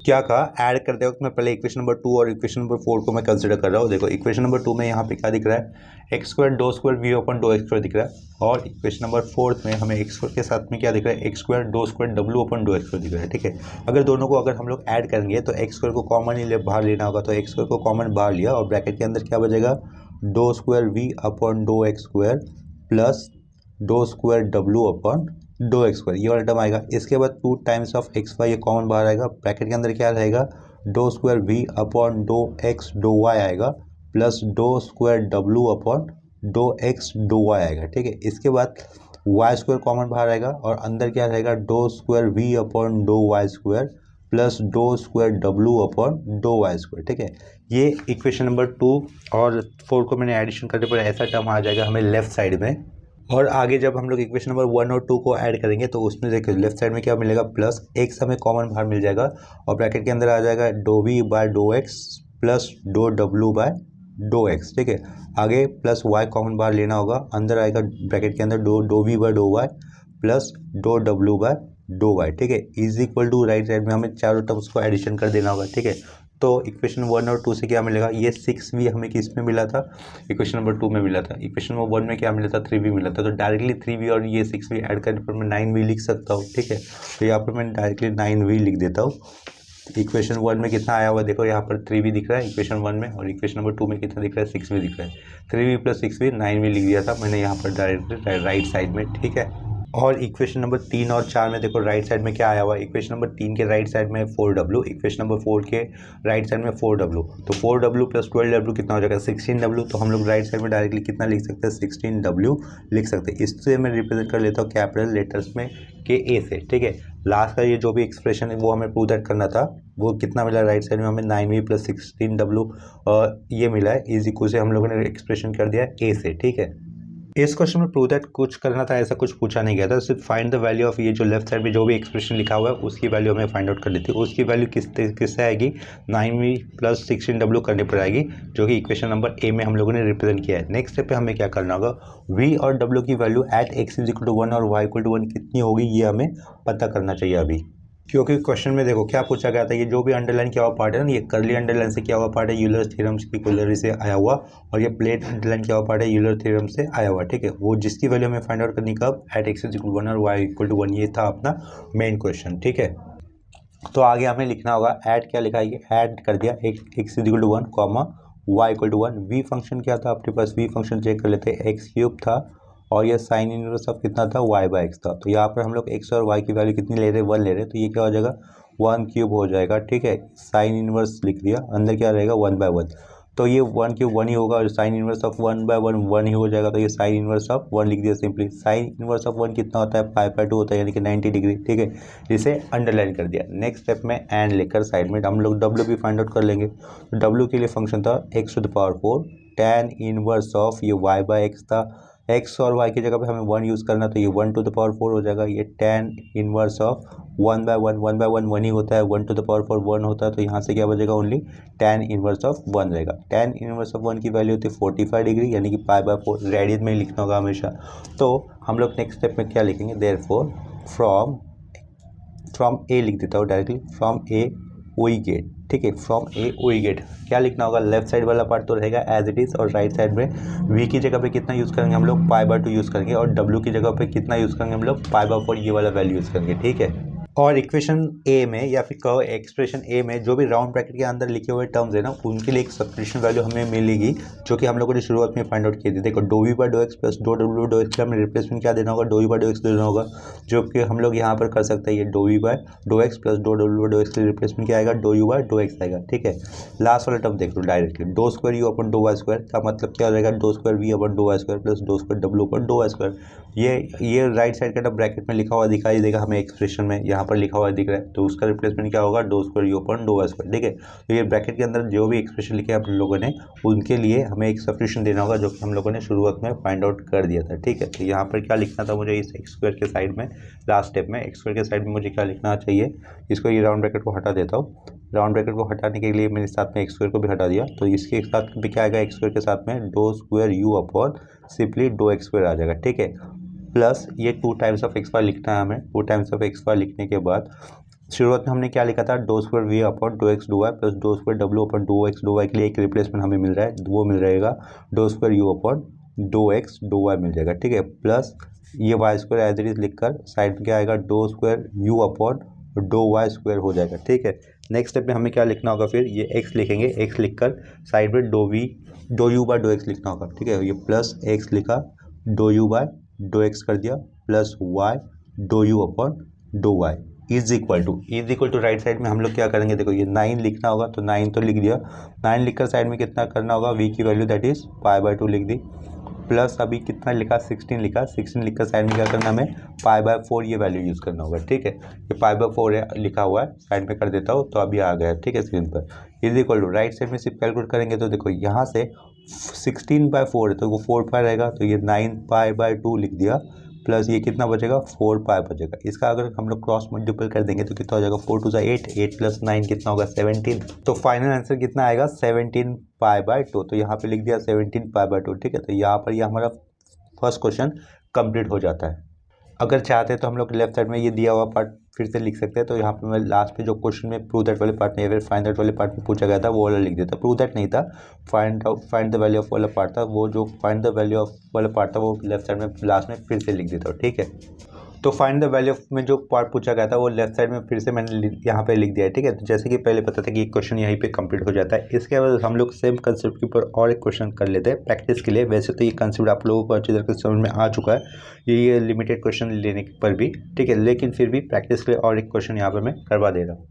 क्या कहा, ऐड करते वक्त मैं पहले इक्वेशन नंबर 2 और इक्वेशन नंबर 4 को मैं कंसिडर कर रहा हूँ। देखो इक्वेशन नंबर 2 में यहाँ पे क्या दिख रहा है, x² doe square v upon doe x² दिख रहा है, और इक्वेशन नंबर 4 में हमें x² के साथ में क्या दिख रहा है, x² doe square w upon doe x² दिख रहा है। ठीक है, अगर दोनों को अगर हम लोग ऐड करेंगे तो x² को कॉमन ही बाहर लेना होगा, तो x² को कॉमन बाहर लिया और ब्रैकेट के अंदर क्या बचेगा, doe square v upon doe x² plus dough square w upon doe x², ये वाला टर्म आएगा। इसके बाद 2 टाइम्स ऑफ xy ये कॉमन बाहर आएगा, ब्रैकेट के अंदर क्या रहेगा, dough square v upon doe x doe y आएगा plus dough square w upon doe x doe y आएगा। ठीक है, इसके बाद y² कॉमन बाहर आएगा और अंदर क्या रहेगा, dough square v upon doe y² plus dough square w upon doe y²। ठीक है, ये इक्वेशन नंबर 2 और 4 को मैंने एडिशन करने पर ऐसा टर्म आ जाएगा हमें लेफ्ट साइड में। और आगे जब हम लोग इक्वेशन नंबर 1 और 2 को ऐड करेंगे तो उसमें देखिए लेफ्ट साइड में क्या मिलेगा, प्लस x हमें कॉमन बाहर मिल जाएगा और ब्रैकेट के अंदर आ जाएगा doe v by doe x plus doe w by doe x। ठीक है, आगे प्लस y कॉमन बाहर लेना होगा, अंदर आएगा ब्रैकेट के अंदर doe v by doe y plus doe w by dough y, ठीक है, is equal to right side में हमें चारों टर्म्स को एडिशन कर देना होगा, ठीक है। तो इक्वेशन 1 और 2 से क्या मिलेगा, ये 6v हमें किस में मिला था, इक्वेशन नंबर 2 में मिला था। इक्वेशन नंबर 1 में क्या मिला था, 3v मिला था। तो डायरेक्टली 3v और ये 6v ऐड करने पर मैं 9v लिख सकता हूँ, ठीक है। तो यहाँ पर मैं डायरेक्टली 9v लिख देता हूँ। इक्वेशन 1 में कितना आया हुआ देखो, यहाँ पर 3v दिख रहा है इक्वेशन 1 में, और इक्वेशन नंबर 2 में कितना दिख रहा है, 6v दिख रहा है। 3v प्लस 6v 9v लिख दिया था मैंने यहाँ पर डायरेक्टली राइट साइड में, ठीक है। और इक्वेशन नंबर 3 और 4 में देखो राइट साइड में क्या आया हुआ है, इक्वेशन नंबर 3 के राइट साइड में 4w, इक्वेशन नंबर 4 के राइट साइड में 4w। तो 4w प्लस 12w कितना हो जाएगा, 16w। तो हम लोग राइट साइड में डायरेक्टली कितना लिख सकते हैं, 16w लिख सकते हैं। इससे मैं रिप्रेजेंट कर लेता हूँ कैपिटल लेटर्स में के ए से, ठीक है। लास्ट का ये जो भी एक्सप्रेशन है वो हमें प्रूव दैट करना था, वो कितना मिला राइट साइड में हमें 9v प्लस 16w ये मिला है, इज इक्वल से हम लोगों ने एक्सप्रेशन कर दिया ए से, ठीक है। इस क्वेश्चन में प्रूव दैट कुछ करना था, ऐसा कुछ पूछा नहीं गया था, सिर्फ फाइंड द वैल्यू ऑफ ये जो लेफ्ट साइड में जो भी एक्सप्रेशन लिखा हुआ है उसकी वैल्यू हमें फाइंड आउट कर दी थी। उसकी वैल्यू किससे आएगी, 9v प्लस 16w करने पर आएगी, जो कि इक्वेशन नंबर ए में हम लोगों ने रिप्रेजेंट किया है। नेक्स्ट स्टेप पे हमें क्या करना होगा, v और w की value at x is equal to 1 और y इक्वल टू 1 कितनी होगी, ये हमें पता करना चाहिए अभी। क्योंकि क्वेश्चन में देखो क्या पूछा गया था, ये जो भी अंडरलाइन किया हुआ पार्ट है ना, ये कर्ली अंडरलाइन से किया हुआ पार्ट है, यूलर थ्योरम की इक्वलिटी से आया हुआ, और ये प्लेट अंडरलाइन किया हुआ पार्ट है, यूलर थ्योरम से आया हुआ, ठीक है। वो जिसकी वैल्यू हमें फाइंड आउट करनी कब, एट एक्स इक्वल टू 1 और वाई इक्वल टू 1, ये था अपना मेन क्वेश्चन, ठीक है। तो आगे हमें लिखना होगा, ऐड क्या लिखा है, ऐड कर दिया x equal to 1 comma y equal to 1। V function क्या था अपने पास, वी फंक्शन चेक कर लेते हैं, एक्स क्यूब था और ये साइन इनवर्स ऑफ कितना था, वाई बाई एक्स था। तो यहाँ पर हम लोग एक्स और वाई की वैल्यू कितनी ले रहे हैं, 1 ले रहे हैं, तो ये क्या हो जाएगा 1 क्यूब हो जाएगा, ठीक है। साइन इनवर्स लिख दिया, अंदर क्या रहेगा 1 बाय 1, तो ये 1 क्यूब 1 ही होगा, और साइन इनवर्स ऑफ 1 बाय 1 1 ही हो जाएगा, तो ये साइन इनवर्स ऑफ 1 लिख दिया सिंपली। साइन इनवर्स ऑफ 1 कितना होता है, 5/2 होता है, यानी कि 90 डिग्री, ठीक है। इसे अंडरलाइन कर दिया। नेक्स्ट स्टेप में एंड लेकर साइड में हम लोग w भी फाइंड आउट कर लेंगे। तो w के लिए फंक्शन था x to the power 4 tan inverse of ये y बाय एक्स था, x और y की जगह पे हमें 1 यूज़ करना, तो ये 1 टू द पावर 4 हो जाएगा। ये tan inverse of 1 by 1 1 by 1 1 ही होता है, 1 टू द पावर 4 1 होता है, तो यहाँ से क्या बचेगा, ओनली tan इनवर्स ऑफ 1 रहेगा। tan इनवर्स ऑफ 1 की वैल्यू होती है 45 डिग्री, यानी कि π/4 रेडियन में ही लिखना होगा हमेशा। तो हम लोग नेक्स्ट स्टेप में क्या लिखेंगे, देयरफॉर फ्रॉम ए लिख देता हूँ डायरेक्टली, फ्रॉम ए ओई गेट, ठीक है। फ्रॉम ए ओई गेट क्या लिखना होगा, लेफ्ट साइड वाला पार्ट तो रहेगा एज इट इज़, और राइट साइड में v की जगह पे कितना यूज़ करेंगे हम लोग, π/2 यूज़ करेंगे, और w की जगह पे कितना यूज़ करेंगे हम लोग, π/4 ये वाला वैल्यू यूज़ करेंगे, ठीक है। और इक्वेशन ए में या फिर कहो एक्सप्रेशन ए में जो भी राउंड ब्रैकेट के अंदर लिखे हुए टर्म्स है ना, उनके लिए एक सब्स्टिट्यूशन वैल्यू हमें मिलेगी, जो कि हम लोगों ने शुरुआत में फाइंड आउट की थी। देखो doe v by dough x plus dough डब्ल्यू डो एक्स का हमें रिप्लेसमेंट क्या देना होगा, dough v by dough x देना होगा, जो कि हम लोग यहाँ पर कर सकते हैं। ये doh v by dough x plus dough डब्ल्यू बाय डो एक्स के रिप्लेसमेंट क्या आएगा, doh you by dough x आएगा, ठीक है। लास्ट वाला टर्म देख लो directly, doh square u upon dough Y square का मतलब क्या रहेगा, dough square v upon dough Y square plus dough square डब्ल्यू अपन डो वाई स्क्वायर। ये राइट साइड का ब्रैकेट में लिखा हुआ दिखाई देगा हमें एक्सप्रेशन में, यहाँ पर लिखा हुआ दिख रहा है, तो उसका रिप्लेसमेंट क्या होगा, dough square u upon dough Y square, ठीक है। तो ये ब्रैकेट के अंदर जो भी एक्सप्रेशन लिखे आप लोगों ने, उनके लिए हमें एक सब्स्टिट्यूशन देना होगा, जो कि हम लोगों ने शुरुआत में फाइंड आउट कर दिया था, ठीक है। तो यहाँ पर क्या लिखना था मुझे, इस एक्स स्क्वायर के साइड में, लास्ट स्टेप में एक्स स्क्वायर के साइड में मुझे क्या लिखना चाहिए, इसको ये राउंड ब्रैकेट को हटा देता हूँ। राउंड ब्रैकेट को हटाने के लिए मैंने साथ में एक्स स्क्वायर को भी हटा दिया, तो इसके साथ भी क्या आएगा, एक्स स्क्वायर के साथ में dough square you upon simply doh x square आ जाएगा, ठीक है। प्लस ये 2 टाइम्स ऑफ एक्स वाई लिखना है हमें। 2 टाइम्स ऑफ एक्स वाई लिखने के बाद शुरुआत में हमने क्या लिखा था, doe square v upon dough x dough Y plus dough square डब्ल्यू upon dough x dough y के लिए एक रिप्लेसमेंट हमें मिल रहा है, वो मिल रहेगा dough square you upon dough x dough y मिल जाएगा, ठीक है। प्लस ये y square as it is लिखकर साइड में क्या आएगा, dough square you upon dough Y square हो जाएगा, ठीक है। नेक्स्ट स्टेप में हमें क्या लिखना होगा, फिर ये एक्स लिखेंगे, एक्स लिखकर साइड में doe you by dough x लिखना होगा, ठीक है। ये प्लस एक्स लिखा, doe you by dough x कर दिया, plus Y dough u upon dough y is equal to right side में हम लोग क्या करेंगे, देखो ये 9 लिखना होगा, तो 9 तो लिख दिया, 9 लिखकर साइड में कितना करना होगा, v की वैल्यू दैट इज π/2 लिख दी, प्लस अभी कितना लिखा, 16 लिखा, 16 लिखकर साइड में क्या करना, हमें π/4 ये वैल्यू यूज़ करना होगा, ठीक है। ये π/4 लिखा हुआ है, साइड में कर देता हूँ, तो अभी आ गया, ठीक है, स्क्रीन पर। Is equal to right side में सिर्फ कैलकुलेट करेंगे, तो देखो यहाँ से 16/4 है, तो वो 4π रहेगा, तो ये 9π/2 लिख दिया, प्लस ये कितना बचेगा, 4π बचेगा। इसका अगर हम लोग क्रॉस मल्टीपल कर देंगे तो कितना हो जाएगा, 4 टू 8, 8 प्लस 9 कितना होगा, 17। तो फाइनल आंसर कितना आएगा, 17π/2। तो यहाँ पे लिख दिया 17π/2, ठीक है। तो यहाँ पर ये हमारा फर्स्ट क्वेश्चन कंप्लीट हो जाता है। अगर चाहते हैं तो हम लोग लेफ्ट साइड में ये दिया हुआ पार्ट फिर से लिख सकते हैं। तो यहाँ पे मैं लास्ट पे जो क्वेश्चन में प्रूव दैट वाले पार्ट में या फिर फाइंड दैट वाले पार्ट में पूछा गया था वो वाला लिख देता। प्रूव दैट नहीं था, फाइंड द वैल्यू ऑफ वाला पार्ट था। वो जो फाइंड द वैल्यू ऑफ वाला पार्ट था वो लेफ्ट साइड में लास्ट में फिर से लिख देता हूँ, ठीक है। तो फाइंड द वैल्यू ऑफ में जो पार्ट पूछा गया था वो लेफ्ट साइड में फिर से मैंने यहाँ पे लिख दिया है, ठीक है। तो जैसे कि पहले पता था कि एक क्वेश्चन यहीं पे कंप्लीट हो जाता है। इसके बाद हम लोग सेम कंसेप्ट के ऊपर और एक क्वेश्चन कर लेते हैं प्रैक्टिस के लिए। वैसे तो ये कंसेप्ट आप लोगों को अच्छी तरह से समझ में आ चुका है ये लिमिटेड क्वेश्चन लेने पर भी, ठीक है, लेकिन फिर भी प्रैक्टिस के लिए और एक क्वेश्चन यहाँ पर मैं करवा दे रहा हूँ।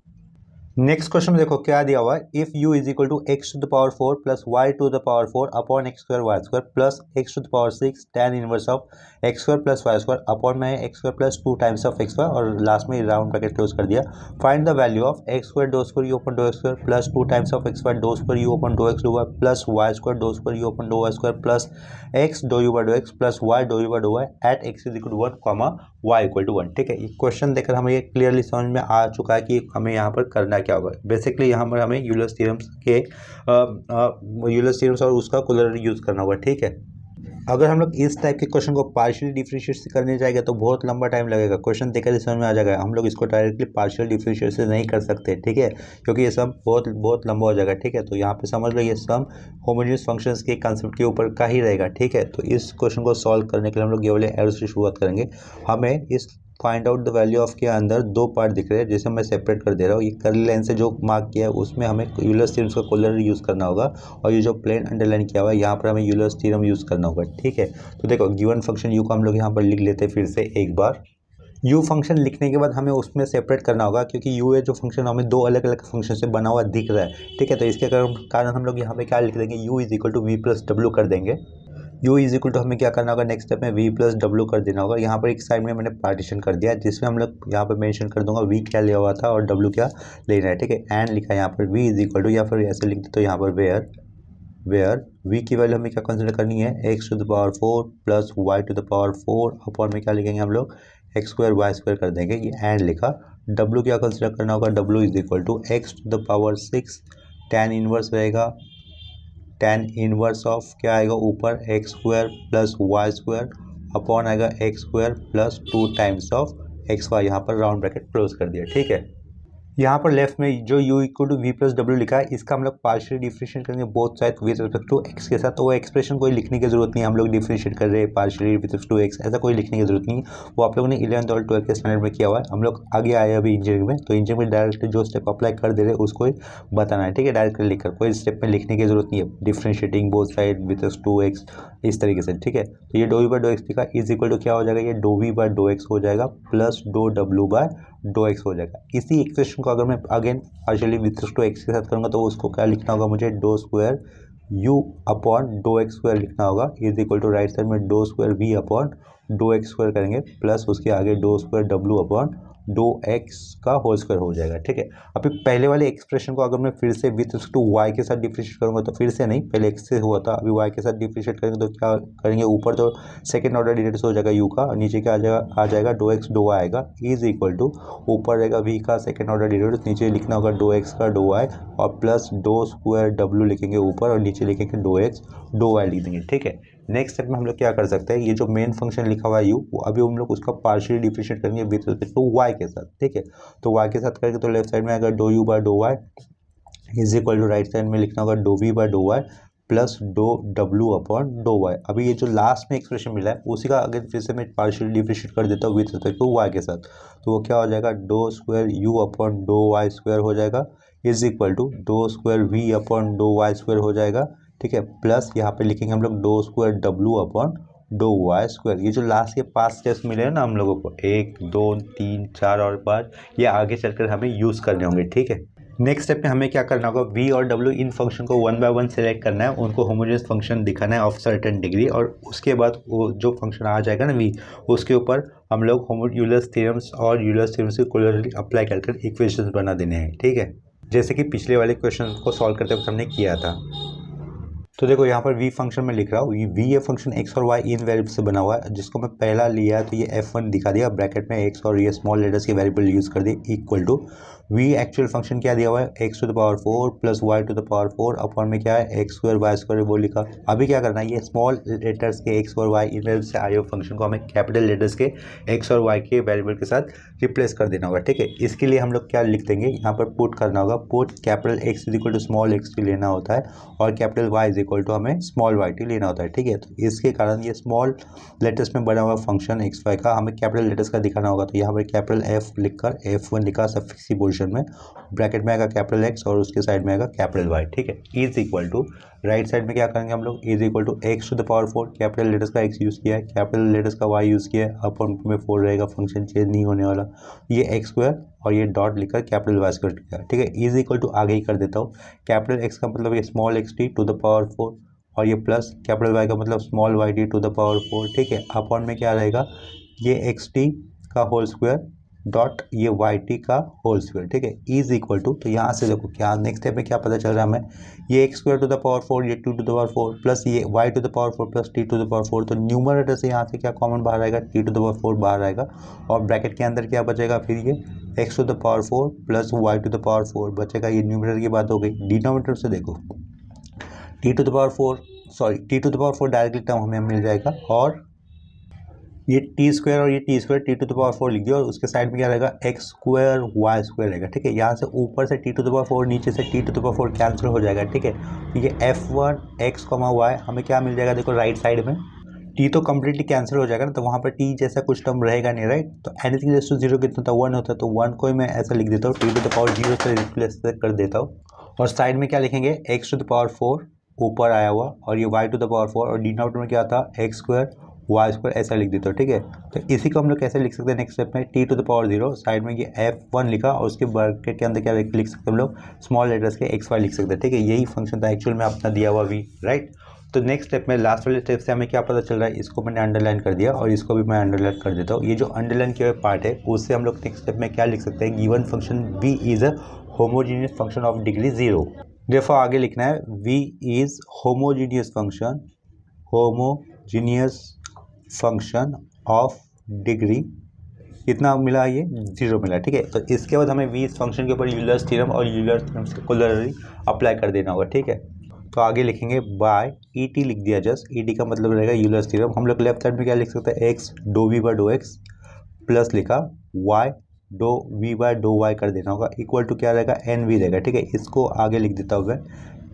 नेक्स्ट क्वेश्चन में देखो क्या दिया हुआ है। If u is equal to x to the power 4 plus y to the power 4 upon x square y square plus x to the power 6 tan inverse of x square plus Y square upon में x square plus 2 times of x square और लास्ट में राउंड ब्रैकेट क्लोज कर दिया। Find the value of x square dough square you upon dough x square plus 2 times of x square dough square you upon dough x dough Y plus Y square dough square you upon dough Y square plus x dough you by dough x plus Y dough you by dough Y at x is equal to 1 comma y equal to 1, ठीक है। ये क्वेश्चन देखकर हमें ये क्लियरली समझ में आ चुका है कि हमें यहाँ पर करना क्या होगा। बेसिकली यहाँ पर हमें यूलर्स थ्योरम्स के यूलर्स थ्योरम्स और उसका कोलर यूज़ करना होगा, ठीक है। अगर हम लोग इस टाइप के क्वेश्चन को पार्शियल डिफरेंशिएट से करने जाएंगे तो बहुत लंबा टाइम लगेगा। क्वेश्चन देखकर ही समझ में आ जाएगा। हम लोग इसको डायरेक्टली पार्शियल डिफरेंशिएट से नहीं कर सकते, ठीक है, क्योंकि ये सम बहुत बहुत लंबा हो जाएगा, ठीक है। तो यहाँ पे समझ लो ये सम होमोजेनियस फंक्शंस के कंसेप्ट के ऊपर का ही रहेगा, ठीक है। तो इस क्वेश्चन को सॉल्व करने के लिए हम लोग ये वाले एरो से शुरुआत करेंगे। हमें इस find out the value of के अंदर दो पार्ट दिख रहे हैं जिसे मैं सेपरेट कर दे रहा हूँ। ये कर्ली लाइन से जो मार्क किया है उसमें हमें यूलर्स थ्योरम का कोलर यूज़ करना होगा और ये जो प्लेन अंडरलाइन किया हुआ है यहाँ पर हमें यूलर्स थ्योरम यूज़ करना होगा, ठीक है। तो देखो गिवन फंक्शन यू को हम लोग यहाँ पर लिख लेते हैं फिर से एक बार। यू फंक्शन लिखने के बाद हमें उसमें सेपरेट करना होगा क्योंकि यू है जो फंक्शन हमें दो अलग अलग फंक्शन से बना हुआ दिख रहा है, ठीक है। तो इसके कारण हम लोग यहाँ पे क्या लिख देंगे, u is equal to v plus डब्ल्यू कर देंगे। यू इज इक्वल टू हमें क्या करना होगा, नेक्स्ट स्टेप में वी प्लस डब्ल्यू कर देना होगा। यहाँ पर एक साइड में मैंने पार्टीशन कर दिया जिसमें हम लोग यहाँ पर मेंशन कर दूंगा वी क्या लिया हुआ था और डब्ल्यू क्या लेना है, ठीक है। एंड लिखा है यहाँ पर वी इज इक्वल टू, या फिर ऐसे लिख देते हो यहाँ पर वेयर वी की वैल्यू हमें क्या कंसिडर करनी है, x to the power 4 plus y to the power 4 upon में क्या लिखेंगे हम लोग एक्स स्क्वायर वाई स्क्वायर कर देंगे। ये एंड लिखा। डब्ल्यू क्या कंसिडर करना होगा, डब्ल्यू is equal to x to the power 6 tan inverse रहेगा, tan इनवर्स ऑफ क्या आएगा ऊपर x square plus Y square upon आएगा x square plus 2 times of x y. यहाँ पर राउंड ब्रैकेट क्लोज कर दिया, ठीक है। यहाँ पर लेफ्ट में जो u equal to v plus डब्ल्यू लिखा है इसका हम लोग पार्शियल डिफरेंशिएट करेंगे both side with respect to x के साथ। तो वो एक्सप्रेशन कोई लिखने की जरूरत नहीं है, हम लोग डिफरेंशिएट कर रहे हैं partially with respect to x, ऐसा कोई लिखने की जरूरत नहीं है। वो आप लोगों ने 11th और 12th के स्टैंडर्ड में किया हुआ है। हम लोग आगे आए अभी इंजीनियरिंग में, तो इंजीनियरिंग में डायरेक्ट जो स्टेप अप्लाई कर दे रहे हैं उसको ही बताना है, ठीक है। डायरेक्ट लिखकर कोई स्टेप में लिखने की जरूरत नहीं है, differentiating both side with respect to x इस तरीके से, ठीक है। तो ये doh v by dough x लिखा इज इक्वल टू क्या हो जाएगा, ये doh v by dough x हो जाएगा प्लस डो डब्ल्यू बाय डो एक्स हो जाएगा। इसी एक्सप्रेशन को अगर मैं again partially with to x के साथ करूँगा तो उसको क्या लिखना होगा मुझे, doh square you upon dough x square लिखना होगा is equal to right side में dough square v upon dough x square करेंगे प्लस उसके आगे डो स्क्वायर डब्ल्यू अपॉन डो एक्स का होल स्क्वायर हो जाएगा, ठीक है। अभी पहले वाले एक्सप्रेशन को अगर मैं फिर से विथ टू वाई के साथ डिफरेंशिएट करूँगा तो फिर से नहीं, पहले एक्स से हुआ था, अभी वाई के साथ डिफरेंशिएट करेंगे तो क्या करेंगे, ऊपर तो सेकंड ऑर्डर डेरिवेटिव हो जाएगा यू का और नीचे क्या आ जाएगा डो एक्स डो वाई आएगा इज इक्वल टू ऊपर रहेगा वी का सेकंड ऑर्डर डेरिवेटिव, नीचे लिखना होगा डो एक्स का डो वाई और प्लस डो स्क्वायर डब्ल्यू लिखेंगे ऊपर और नीचे लिखेंगे डो एक्स डो वाई लिख देंगे, ठीक है। नेक्स्ट स्टेप में हम लोग क्या कर सकते हैं, ये जो मेन फंक्शन लिखा हुआ है यू अभी हम लोग उसका पार्शियली डिफरेंशिएट करेंगे विद रिस्पेक्ट टू वाई के साथ, ठीक है। तो वाई के साथ करेंगे तो लेफ्ट साइड में आएगा doh you by dough y is equal to right side में लिखना होगा dough v by dough Y plus dough डब्ल्यू अपॉन डो वाई। अभी ये जो लास्ट में एक्सप्रेशन मिला है उसी का अगर फिर से मैं पार्शियली डिफरेंशिएट कर देता हूँ विद रिस्पेक्ट टू वाई के साथ, तो वो क्या हो जाएगा doh square you upon dough Y square हो जाएगा is equal to dough square v upon dough Y square हो जाएगा, ठीक है। प्लस यहाँ पे लिखेंगे हम लोग डो स्क्वायर डब्ल्यू अपॉन डो वाई स्क्वायर। ये जो लास्ट के 5 स्टेप्स मिले हैं ना हम लोगों को 1 2 3 4 और 5, ये आगे चलकर हमें यूज़ करने होंगे, ठीक है। नेक्स्ट स्टेप में हमें क्या करना होगा, v और w इन फंक्शन को 1 बाय 1 सेलेक्ट करना है, उनको होमोजेनियस फंक्शन दिखाना है ऑफ सर्टेन डिग्री और उसके बाद वो जो फंक्शन आ जाएगा ना v उसके ऊपर हम लोग यूलर्स थ्योरम्स और यूलर्स थ्योरम्स को कोलरली अप्लाई कर इक्वेशंस बना देने हैं, ठीक है, जैसे कि पिछले वाले क्वेश्चन को सॉल्व करते वक्त हमने किया था। तो देखो यहाँ पर v फंक्शन में लिख रहा हूँ, v ये फंक्शन x और y इन वेरिएबल से बना हुआ है, जिसको मैं पहला लिया तो ये f1 दिखा दिया ब्रैकेट में x और ये स्मॉल लेटर्स के वेरिएबल यूज़ कर दिए equal to v actual function क्या दिया हुआ है, x to the power 4 plus y to the power 4 upon में क्या है एक्स स्क्वायर वाई स्क्वायर वो लिखा। अभी क्या करना है, ये स्मॉल लेटर्स के एक्स और वाई इनमें से आए हुए फंक्शन को हमें कैपिटल लेटर्स के एक्स और वाई के वेरिएबल के साथ रिप्लेस कर देना होगा। ठीक है, इसके लिए हम लोग क्या लिख देंगे, यहाँ पर पुट करना होगा, put capital x is equal to small x t लेना होता है और capital Y is equal to हमें स्मॉल वाई टी लेना होता है। ठीक है, तो इसके कारण ये स्मॉल लेटर्स में बना हुआ फंक्शन एक्स वाई का हमें कैपिटल लेटर्स का दिखाना होगा। तो यहाँ पर कैपिटल एफ लिखकर F1 लिखा सफिक्स की पोजीशन में, ब्रैकेट में आएगा कैपिटल एक्स और उसके साइड में आएगा कैपिटल वाई। ठीक है, is equal to right side में क्या करेंगे हम लोग, is equal to x to the power 4, capital letters का एक्स यूज़ किया है, कैपिटल लेटर्स का वाई यूज़ किया है, अपॉन में 4 रहेगा, फंक्शन चेंज नहीं होने वाला, ये एक्स स्क्वायर और ये डॉट लिखकर कैपिटल वाई स्क्वायर किया। ठीक है, इज इक्वल टू आगे ही कर देता हूँ, कैपिटल एक्स का मतलब ये small x t to the power 4 और ये प्लस कैपिटल वाई का मतलब small y t to the power 4। ठीक है, अपॉन में क्या रहेगा, ये एक्स टी का होल स्क्वायर डॉट ये वाई टी का होल स्क्वायर। ठीक है, इज इक्वल टू, तो यहाँ से देखो क्या नेक्स्ट स्टेप में क्या पता चल रहा है हमें, ये x square to the power 4 ये to to the power 4 plus ये y to the power 4 plus t to the power 4। तो न्यूमरेटर से यहाँ से क्या कॉमन बाहर आएगा, टी टू द पावर 4 बाहर आएगा और ब्रैकेट के अंदर क्या बचेगा, फिर ये x to the power 4 plus y to the power 4 बचेगा। ये न्यूमरेटर की बात हो गई। डिनोमिनेटर से देखो, t to the power 4 sorry t to the power 4 directly term हमें मिल जाएगा और ये टी स्क्वायर और ये t square t to the power 4 लिख दिया और उसके साइड में क्या रहेगा, एक्स स्क्वायर वाई स्क्वायर रहेगा। ठीक है, यहाँ से ऊपर से टी टू द पावर 4 नीचे से t to the power 4 cancel हो जाएगा। ठीक है, तो ये F1 एक्स कॉमा वाई हमें क्या मिल जाएगा, देखो राइट साइड में टी तो कम्प्लीटली कैंसिल हो जाएगा ना, तो वहाँ पर टी जैसा कुछ टर्म रहेगा नहीं, राइट। तो एनीथिंग रेस टू जीरो कितना था, 1 होता है, तो 1 को मैं ऐसा लिख देता हूँ, टी टू द पावर 0 से रिप्लेस कर देता हूँ और साइड में क्या लिखेंगे, एक्स टू द पावर 4 ऊपर आया हुआ और ये वाई टू द पावर 4 और डिनोमिनेटर में क्या था, एक्स स्क्वायर वाई स्क्वायर ऐसा लिख देता हूँ। ठीक है, तो इसी को हम लोग कैसे लिख सकते हैं नेक्स्ट स्टेप में, t to the power 0 side में ये F1 लिखा और उसके ब्रैकेट के अंदर क्या लिख सकते हैं हम लोग, स्मॉल लेटर्स के एक्स वाई लिख सकते हैं। ठीक है, यही फंक्शन था एक्चुअल में अपना दिया हुआ वी, राइट। तो नेक्स्ट स्टेप में लास्ट वाले स्टेप से हमें क्या पता चल रहा है, इसको मैंने अंडरलाइन कर दिया और इसको भी मैं अंडरलाइन कर देता हूँ। ये जो अंडरलाइन किया हुआ पार्ट है उससे हम लोग नेक्स्ट स्टेप में क्या लिख सकते हैं, given function v is a homogeneous function of degree 0। देखो आगे लिखना है, v is homogeneous function of degree कितना मिला, ये 0 मिला। ठीक है, तो इसके बाद हमें वी इस फंक्शन के ऊपर यूलर्स थ्योरम और यूलर्स थ्योरम से कोलरली अप्लाई कर देना होगा। ठीक है, तो आगे लिखेंगे बाय ई टी लिख दिया, जस्ट ई टी का मतलब रहेगा यूलर्स थ्योरम। हम लोग लेफ्ट साइड में क्या लिख सकते हैं, x doh v by dough x plus लिखा y dough v by dough y कर देना होगा, इक्वल टू क्या रहेगा, एन वी रहेगा। ठीक है, इसको आगे लिख देता हूँ मैं,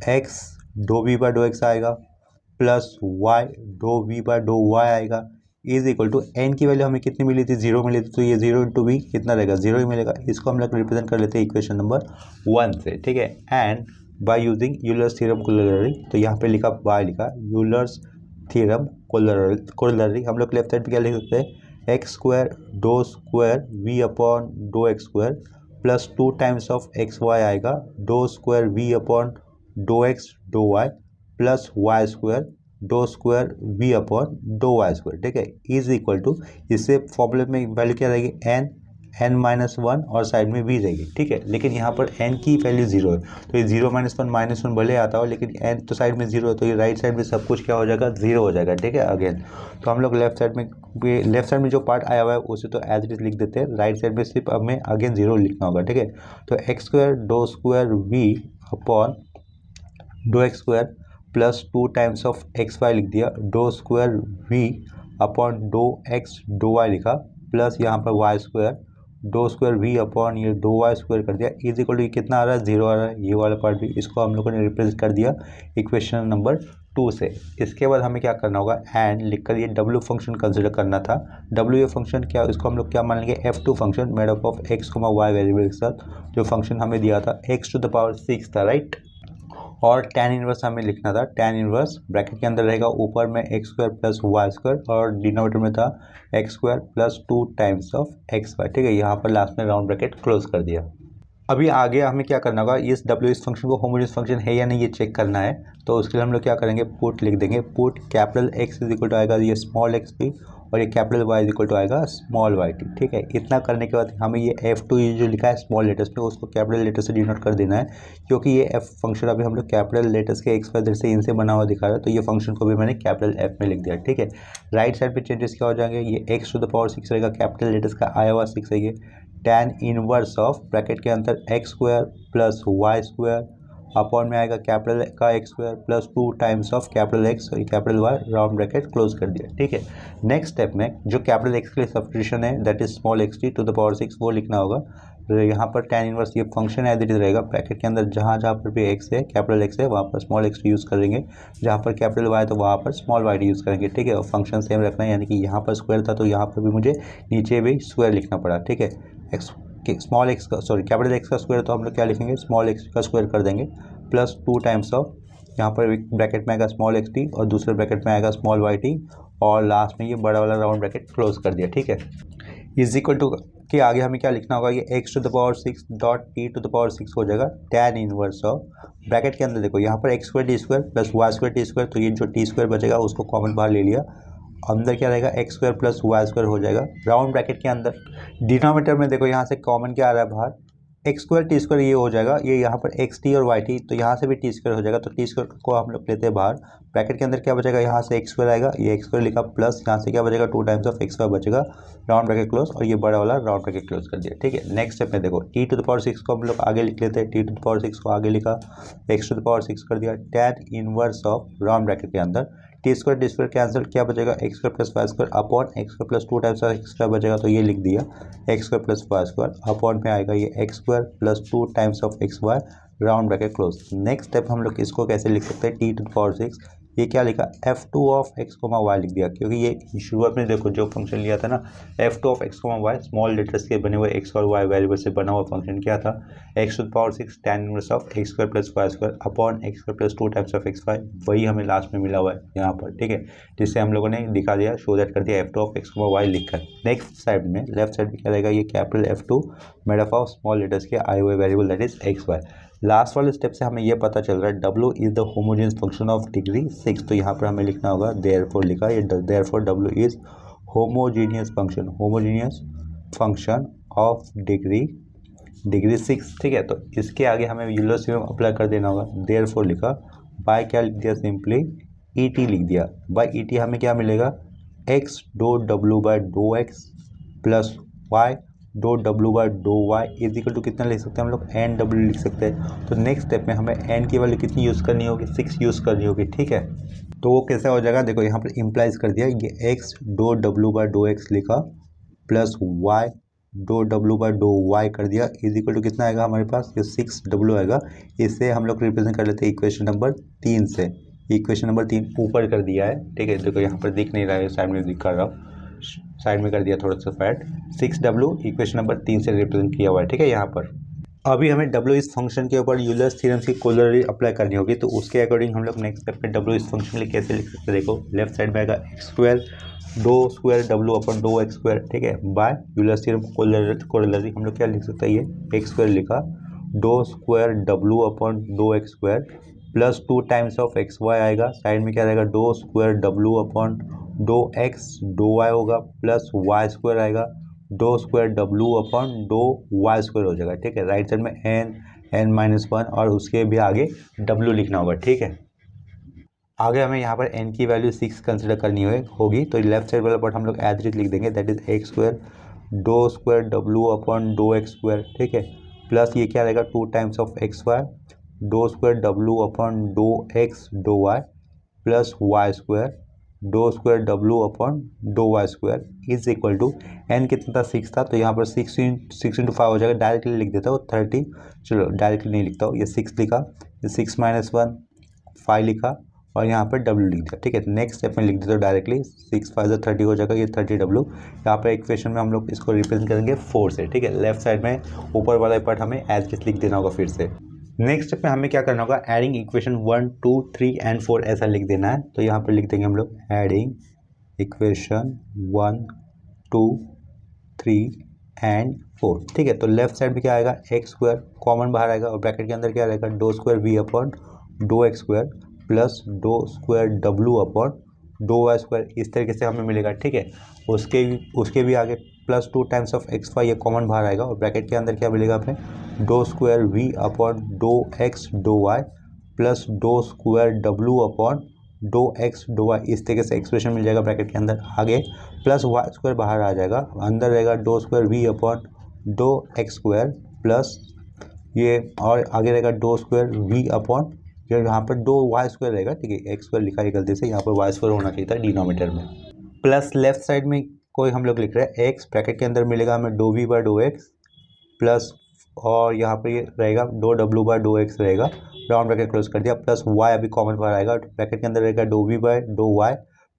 x doh v by dough x आएगा plus Y dough v by dough y आएगा इज इक्वल टू एन की वैल्यू हमें कितनी मिली थी, 0 मिली थी, तो ये 0 इंटू वी कितना रहेगा, 0 ही मिलेगा। इसको हम लोग रिप्रेजेंट कर लेते हैं इक्वेशन नंबर 1 से। ठीक है, and by using Euler's theorem corollary, तो यहाँ पे लिखा बाय लिखा यूलर्स थ्योरम कोलरली हम लोग लेफ्ट साइड पे क्या लिख सकते हैं, x square v upon dough x square plus 2 times of x y आएगा, dough square v upon dough x dough Y plus Y square dough square v upon dough Y square. ठीक है, इज इक्वल टू, इससे फॉर्मूले में वैल्यू क्या रहेगी, एन माइनस 1 और साइड में वी रहेगी। ठीक है, लेकिन यहाँ पर एन की वैल्यू 0 है, तो ये 0 माइनस वन भले आता हो लेकिन एन तो साइड में 0 है, तो ये राइट साइड में सब कुछ क्या हो जाएगा, 0 हो जाएगा। ठीक है, अगेन तो हम लोग लेफ्ट साइड में जो पार्ट आया हुआ है उसे तो एज इट इज लिख देते हैं, राइट साइड में सिर्फ हमें अगेन 0 लिखना होगा। ठीक है, तो x square dough square v upon dough x square plus 2 times of x y लिख दिया, doh square v upon dough x dough y लिखा प्लस यहाँ पर y square dough square v upon ये डो वाई स्क्वायर कर दिया इज इक्वल टू कितना आ रहा है, 0 आ रहा है। ये वाला पार्ट भी इसको हम लोगों ने रिप्रेजेंट कर दिया इक्वेशन नंबर 2 से। इसके बाद हमें क्या करना होगा, एंड लिखकर ये डब्ल्यू फंक्शन कंसिडर करना था। डब्ल्यू फंक्शन क्या, इसको हम लोग क्या मान लेंगे, F2 function made up of x comma y variable के साथ जो फंक्शन हमें दिया था एक्स टू द पावर 6 था, राइट। और tan इनवर्स हमें लिखना था, tan इनवर्स ब्रैकेट के अंदर रहेगा, ऊपर में x square plus Y square और डिनोमिनेटर में था x square plus 2 times of x y. ठीक है, यहाँ पर लास्ट में राउंड ब्रैकेट क्लोज कर दिया। अभी आगे हमें क्या करना होगा, इस डब्ल्यू इस फंक्शन को होमोजेनियस फंक्शन है या नहीं ये चेक करना है। तो उसके लिए हम लोग क्या करेंगे, पुट लिख देंगे, put capital x is equal to आएगा ये स्मॉल एक्स पी और ये capital Y is equal to आएगा स्मॉल वाई टी। ठीक है, इतना करने के बाद हमें ये F2 ये जो लिखा है स्मॉल लेटर्स पे उसको कैपिटल लेटर से डिनोट कर देना है, क्योंकि ये F फंक्शन अभी हम लोग कैपिटल लेटर्स के एक्स वाई से इनसे बना हुआ दिखा रहा है, तो ये फंक्शन को भी मैंने कैपिटल F में लिख दिया। ठीक है, राइट साइड पे चेंजेस क्या हो जाएंगे, ये एक्स टू द पावर 6 रहेगा, कैपिटल लेटर्स का आया हुआ 6 है, ये tan इनवर्स ऑफ ब्रैकेट के अंदर x square plus Y square upon में आएगा कैपिटल का x square plus 2 times of capital X capital Y, round bracket close कर दिया। ठीक है, नेक्स्ट स्टेप में जो कैपिटल एक्स के लिए सब्स्टिट्यूशन है that is small x t to the power 6 वो लिखना होगा। तो यहाँ पर tan इनवर्स ये फंक्शन एज इट इज रहेगा, ब्रैकेट के अंदर जहाँ जहाँ पर भी एक्स है कैपिटल एक्स है वहाँ पर स्मॉल एक्स टी यूज़ करेंगे, जहाँ पर कैपिटल वाई तो वहाँ पर स्मॉल वाई टी यूज़ करेंगे। ठीक है, और फंक्शन सेम रखना है, यानी कि यहाँ पर स्क्वायर था तो यहाँ पर भी मुझे नीचे भी स्क्वायर लिखना पड़ा। ठीक है, एक्स स्मॉल एक्स का सॉरी कैपिटल एक्स का स्क्वायर तो हम लोग क्या लिखेंगे, स्मॉल एक्स का स्क्वायर कर देंगे प्लस 2 टाइम्स ऑफ यहाँ पर एक ब्रैकेट में आएगा स्मॉल एक्स टी और दूसरे ब्रैकेट में आएगा स्मॉल वाई टी और लास्ट में ये बड़ा वाला राउंड ब्रैकेट क्लोज कर दिया। ठीक है, इज इक्वल टू कि आगे हमें क्या लिखना होगा, ये x to the power 6 dot t to the power 6 हो जाएगा tan इनवर्स ऑफ ब्रैकेट के अंदर देखो यहाँ पर x square t square plus Y square t square, तो ये जो टी स्क्वायर बचेगा उसको कॉमन बाहर ले लिया, अंदर क्या रहेगा x square plus Y square हो जाएगा राउंड ब्रैकेट के अंदर। डिनोमिनेटर में देखो यहाँ से कॉमन क्या आ रहा है बाहर, एक्स स्क्वायर टी स्क्वायर ये हो जाएगा, ये यहाँ पर एक्स टी और वाई टी तो यहाँ से भी टी स्क्वायर हो जाएगा, तो टी स्क्वायर को हम लोग लेते हैं बाहर, ब्रैकेट के अंदर क्या बचेगा, यहाँ से एक्स स्क्वायर आएगा, ये एक्स स्क्वायर लिखा प्लस यहाँ से क्या बचेगा 2 टाइम्स ऑफ एक्स स्क्वायर बचेगा, राउंड ब्रैकेट क्लोज, और ये बड़ा वाला राउंड ब्रैकेट क्लोज कर दिया। ठीक है, नेक्स्ट स्टेप में देखो टी टू द पावर 6 को हम लोग आगे लिख लेते हैं, टी टू द पावर 6 को आगे लिखा, एक्स टू द पावर 6 कर दिया, tan inverse of round bracket के अंदर टी स्क्वायर कैंसिल क्या बचेगा, x square plus Y square upon x square plus 2 times of x square बचेगा, तो ये लिख दिया x square plus Y square upon में आएगा ये x square plus 2 times of x y, round bracket close. Next step हम लोग इसको कैसे लिख सकते हैं, टी टू द पावर 6 ये क्या लिखा f2 of x comma Y लिख दिया, क्योंकि ये शुरुआत में देखो जो फंक्शन लिया था ना f2 of x comma y small letters के बने हुए एक्स और वाई वेरिएबल से बना हुआ फंक्शन क्या था, x to the power 6 tan inverse of x square plus Y square upon x square plus 2 times of x y, वही हमें लास्ट में मिला हुआ है यहाँ पर। ठीक है, जिससे हम लोगों ने दिखा दिया शो दैट कर दिया f2 of x comma y लिखकर। नेक्स्ट साइड में लेफ्ट साइड में क्या रहेगा, ये capital f2 made up of small letters के आई हुए variable that is x y. Last वाले स्टेप से हमें ये पता चल रहा है W is the homogeneous function of degree 6, तो यहाँ पर हमें लिखना होगा देयरफॉर लिखा, ये therefore W is homogeneous function of degree 6। ठीक है, तो इसके आगे हमें यूलर थ्योरम अप्लाई कर देना होगा, देयरफॉर लिखा, बाय क्या लिख दिया, सिंपली ET लिख दिया, बाय ET हमें क्या मिलेगा, x doh W by dough x plus Y doh W by dough y is equal to कितना लिख सकते हैं हम लोग, NW लिख सकते हैं। तो नेक्स्ट स्टेप में हमें n की वैल्यू कितनी यूज़ करनी होगी, 6 यूज़ करनी होगी। ठीक है, तो वो कैसे हो जाएगा, देखो यहाँ पर इम्प्लाइज कर दिया, ये x doh W by dough x लिखा प्लस y doh W by dough y कर दिया इज इक्वल टू कितना आएगा हमारे पास, ये 6W आएगा। इससे हम लोग रिप्रेजेंट कर लेते हैं इक्वेशन नंबर 3 से, इक्वेशन नंबर 3 ऊपर कर दिया है। ठीक है, देखो यहाँ पर दिख नहीं रहा है, साइड में दिख कर रहा हूँ, साइड में कर दिया थोड़ा सा फैट, 6W इक्वेशन नंबर 3 से रिप्रेजेंट किया हुआ है। ठीक है, यहाँ पर अभी हमें W इस फंक्शन के ऊपर यूलर्स थ्योरम की कोलरी अप्लाई करनी होगी, तो उसके अकॉर्डिंग हम लोग नेक्स्ट स्टेप पे W इस फंक्शन के लिए कैसे लिख सकते हैं, देखो लेफ्ट साइड में आएगा x square dough square W upon doh x square. ठीक है, बाय यूलर्स थ्योरम कोलरी हम लोग क्या लिख सकते हैं, ये एक्स स्क्वायर लिखा doh square W upon doh x square plus 2 times of x y आएगा, साइड में क्या रहेगा dough square W upon doh x dough y होगा प्लस वाई स्क्वायर आएगा, dough square W upon dough Y square हो जाएगा। ठीक है, राइट साइड में n-1 और उसके भी आगे W लिखना होगा। ठीक है, आगे हमें यहाँ पर n की वैल्यू 6 कंसिडर करनी होगी, तो लेफ्ट साइड वाला पार्ट हम लोग एज इट लिख देंगे, that is x square dough square W upon doh x square. ठीक है, प्लस ये क्या रहेगा 2 times of x Y dough square W upon doh x dough Y plus Y square dough square W upon dough Y square is equal to n कितना था 6 था, तो यहाँ पर 6 इंटू 5 हो जाएगा, डायरेक्टली लिख देता हूँ 30, चलो डायरेक्टली नहीं लिखता हूँ, ये 6 लिखा, ये 6 - 1 5 लिखा और यहाँ पर W लिख दिया। ठीक है, नेक्स्ट स्टेप में लिख देता हूँ डायरेक्टली, 6 5 30 हो जाएगा, ये 30W, यहाँ पर इक्वेशन में हम लोग इसको रिप्रेजेंट करेंगे 4 से। ठीक है, लेफ्ट साइड में ऊपर वाला पार्ट हमें एज इट लिख देना होगा फिर से। नेक्स्ट स्टेप में हमें क्या करना होगा, एडिंग इक्वेशन 1 2 3 एंड 4 ऐसा लिख देना है, तो यहाँ पर लिख देंगे हम लोग एडिंग इक्वेशन 1 2 3 एंड 4। ठीक है, तो लेफ्ट साइड में क्या आएगा एक्स स्क्वायर कॉमन बाहर आएगा और ब्रैकेट के अंदर क्या रहेगा dough square V upon dough x square plus dough square W upon dough Y square, इस तरीके से हमें मिलेगा। ठीक है, उसके भी आगे plus 2 times of x y ये कॉमन बाहर आएगा और ब्रैकेट के अंदर क्या मिलेगा हमें doh square V upon dough x dough Y plus dough square W upon dough x dough y, इस तरीके से एक्सप्रेशन मिल जाएगा ब्रैकेट के अंदर। आगे प्लस वाई स्क्वायर बाहर आ जाएगा, अंदर रहेगा dough square V upon dough x square plus ये और आगे रहेगा डो स्क्वायर वी अपॉन यहाँ पर डो वाई स्क्वायर रहेगा, ठीक है, एक्स स्क्वायर लिखा है गलती से, यहाँ पर वाई स्क्वायर होना चाहिए था डिनोमिनेटर में, प्लस लेफ्ट साइड में कोई हम लोग लिख रहे हैं एक्स, ब्रैकेट के अंदर मिलेगा हमें doh v by dough x plus और यहाँ पर ये रहेगा डो डब्ल्यू बाय डो एक्स रहेगा, राउंड ब्रैकेट क्लोज कर दिया, प्लस वाई अभी कॉमन बाहर आएगा, ब्रैकेट के अंदर रहेगा doh v by dough Y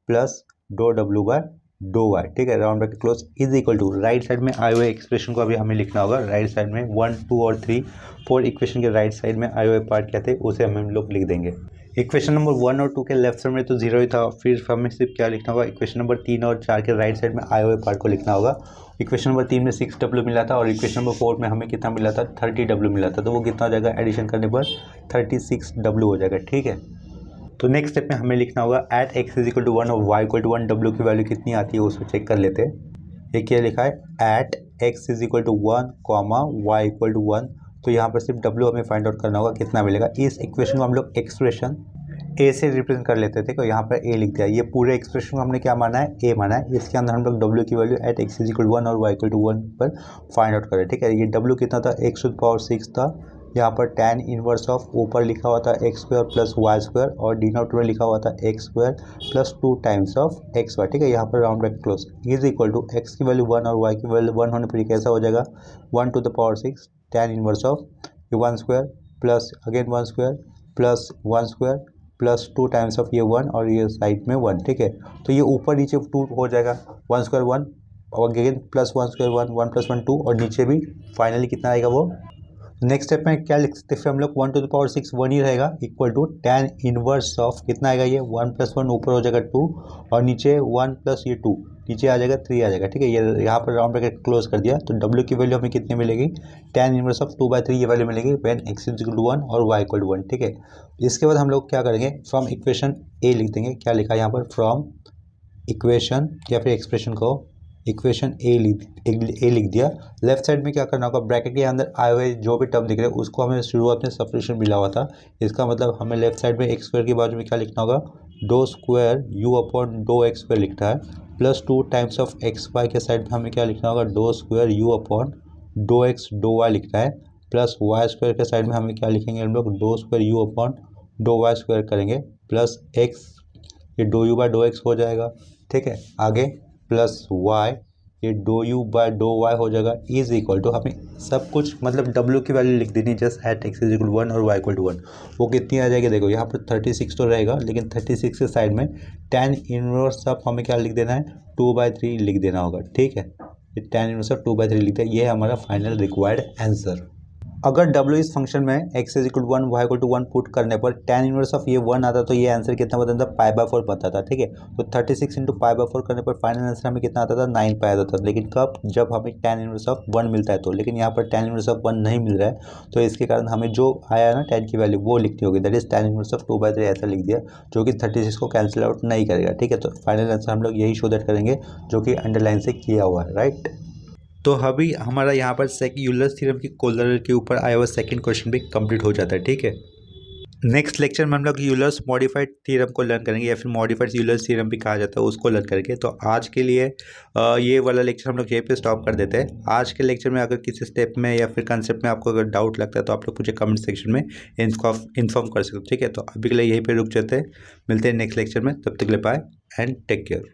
plus dough डब्ल्यू बाय डो वाई, ठीक है, round bracket close is equal to right side में आए हुए एक्सप्रेशन को अभी हमें लिखना होगा, राइट साइड में 1 2 और 3 4 इक्वेशन के राइट साइड में आए हुए पार्ट क्या थे उसे हम लोग लिख देंगे। इक्वेशन नंबर 1 और 2 के लेफ्ट साइड में तो 0 ही था, फिर हमें सिर्फ क्या लिखना होगा, इक्वेशन नंबर 3 और 4 के राइट साइड में आए हुए पार्ट को लिखना होगा। इक्वेशन नंबर 3 में 6W मिला था और इक्वेशन नंबर 4 में हमें कितना मिला था, 30W मिला था, तो वो कितना हो जाएगा, एडिशन करने पर 36W हो जाएगा, ठीक है। तो नेक्स्ट स्टेप में हमें लिखना होगा at x is equal to 1 और वाई इक्वल टू 1, डब्ल्यू की वैल्यू कितनी आती है उसको चेक कर लेते हैं। ये क्या लिखा है, at x is equal to 1 comma y equal to 1, तो यहाँ पर सिर्फ डब्ल्यू हमें फाइंड आउट करना होगा कितना मिलेगा। इस इक्वेशन को हम लोग एक्सप्रेशन ए से रिप्रेजेंट कर लेते थे, तो यहाँ पर ए लिख दिया, ये पूरे एक्सप्रेशन को हमने क्या माना है, ए माना है, इसके अंदर हम लोग डब्ल्यू की value at x is equal 1 और वाई इक्वल टू 1 पर फाइंड आउट करें, ठीक है। ये डब्ल्यू कितना था, एक्स टू द पावर 6 था, यहाँ पर tan इनवर्स ऑफ ऊपर लिखा हुआ था x square plus Y square और डिनोमिनेटर में लिखा हुआ था x square plus 2 times of x y, ठीक है। यहाँ पर round bracket close is equal to x की वैल्यू 1 और वाई की वैल्यू 1 होने पर कैसा हो जाएगा, 1 to the power 6 tan inverse of ये 1 square plus again 1 square plus 1 square plus 2 times of ये 1 और ये साइड में 1, ठीक है। तो ये ऊपर नीचे 2 हो जाएगा, 1 स्क्वायर 1 और अगेन प्लस 1 स्क्वायर 1 1 प्लस 1 2 और नीचे भी फाइनली कितना आएगा वो। नेक्स्ट स्टेप में क्या लिख सकते हैं, फिर हम लोग 1 टू द पावर 6 1 ही रहेगा equal to tan inverse of कितना आएगा, ये 1 प्लस 1 ऊपर हो जाएगा 2 और नीचे 1 प्लस ये 2 नीचे आ जाएगा 3 आ जाएगा, ठीक है। ये यहाँ पर राउंड ब्रैकेट क्लोज कर दिया, तो W की वैल्यू हमें कितनी मिलेगी, tan इनवर्स ऑफ 2/3 ये वैल्यू मिलेगी when x is equal to 1 और y इक्वल टू 1, ठीक है। इसके बाद हम लोग क्या करेंगे, फ्रॉम इक्वेशन ए लिख देंगे, क्या लिखा है यहाँ पर, फ्रॉम इक्वेशन या फिर एक्सप्रेशन को इक्वेशन ए लिख दिया। लेफ्ट साइड में क्या करना होगा, ब्रैकेट के अंदर आए हुए जो भी टर्म दिख रहे हैं उसको हमें शुरुआत में सब्स्टिट्यूशन मिला हुआ था, इसका मतलब हमें लेफ्ट साइड में एक्स स्क्वायर के बाजू में क्या लिखना होगा, dough square you upon dough x square लिखना है, plus 2 times of x y के साइड में हमें क्या लिखना होगा, dough square you upon dough x dough y लिखना है, प्लस वाई स्क्वायर के साइड में हमें क्या लिखेंगे हम लोग, dough square you upon dough Y square करेंगे, प्लस एक्स ये डो यू बाय डो एक्स हो जाएगा, ठीक है। आगे प्लस वाई ये डो यू बाय डो वाई हो जाएगा, इज इक्वल टू हमें सब कुछ मतलब डब्ल्यू की वैल्यू लिख देनी, just at x is equal 1 और वाई इक्वल टू 1, वो कितनी आ जाएगी, देखो यहाँ पर 36 तो रहेगा, लेकिन 36 के साइड में tan इनवर्स ऑफ हमें क्या लिख देना है, 2/3 लिख देना होगा, ठीक है। ये tan इनवर्स ऑफ 2/3 लिख दिया, ये है हमारा फाइनल रिक्वायर्ड आंसर। अगर W इस फंक्शन में x is equal to 1 y equal to 1 put करने पर tan इनवर्स ऑफ ये 1 आता तो ये आंसर कितना बनता था, π/4 बनता था, ठीक है। तो 36 इंटू π/4 करने पर फाइनल आंसर हमें कितना आता था, 9π आता था, लेकिन कब, जब हमें tan इनवर्स ऑफ 1 मिलता है तो, लेकिन यहाँ पर tan इनवर्स ऑफ 1 नहीं मिल रहा है, तो इसके कारण हमें जो आया ना tan की वैल्यू वो लिखनी होगी, that is tan inverse of 2/3 ऐसा लिख दिया, जो कि 36 को कैंसिल आउट नहीं करेगा, ठीक है। तो फाइनल आंसर हम लोग यही शो दैट करेंगे जो कि अंडरलाइन से किया हुआ है, राइट। तो अभी हमारा यहाँ पर यूलर्स थ्योरम की कोलर के ऊपर आया हुआ सेकंड क्वेश्चन भी कंप्लीट हो जाता है, ठीक है। नेक्स्ट लेक्चर में हम लोग यूलर्स मॉडिफाइड थ्योरम को लर्न करेंगे, या फिर मॉडिफाइड यूलर्स थ्योरम भी कहा जाता है, उसको लर्न करेंगे। तो आज के लिए ये वाला लेक्चर हम लोग यहीं पे स्टॉप कर देते हैं। आज के लेक्चर में अगर किसी स्टेप में या फिर कंसेप्ट में आपको अगर डाउट लगता है तो आप लोग मुझे कमेंट सेक्शन में इन्फॉर्म कर सकते हो, ठीक है। तो अभी के लिए यहीं पर रुक जाते हैं, मिलते हैं नेक्स्ट लेक्चर में, तब तक के लिए बाय एंड टेक केयर।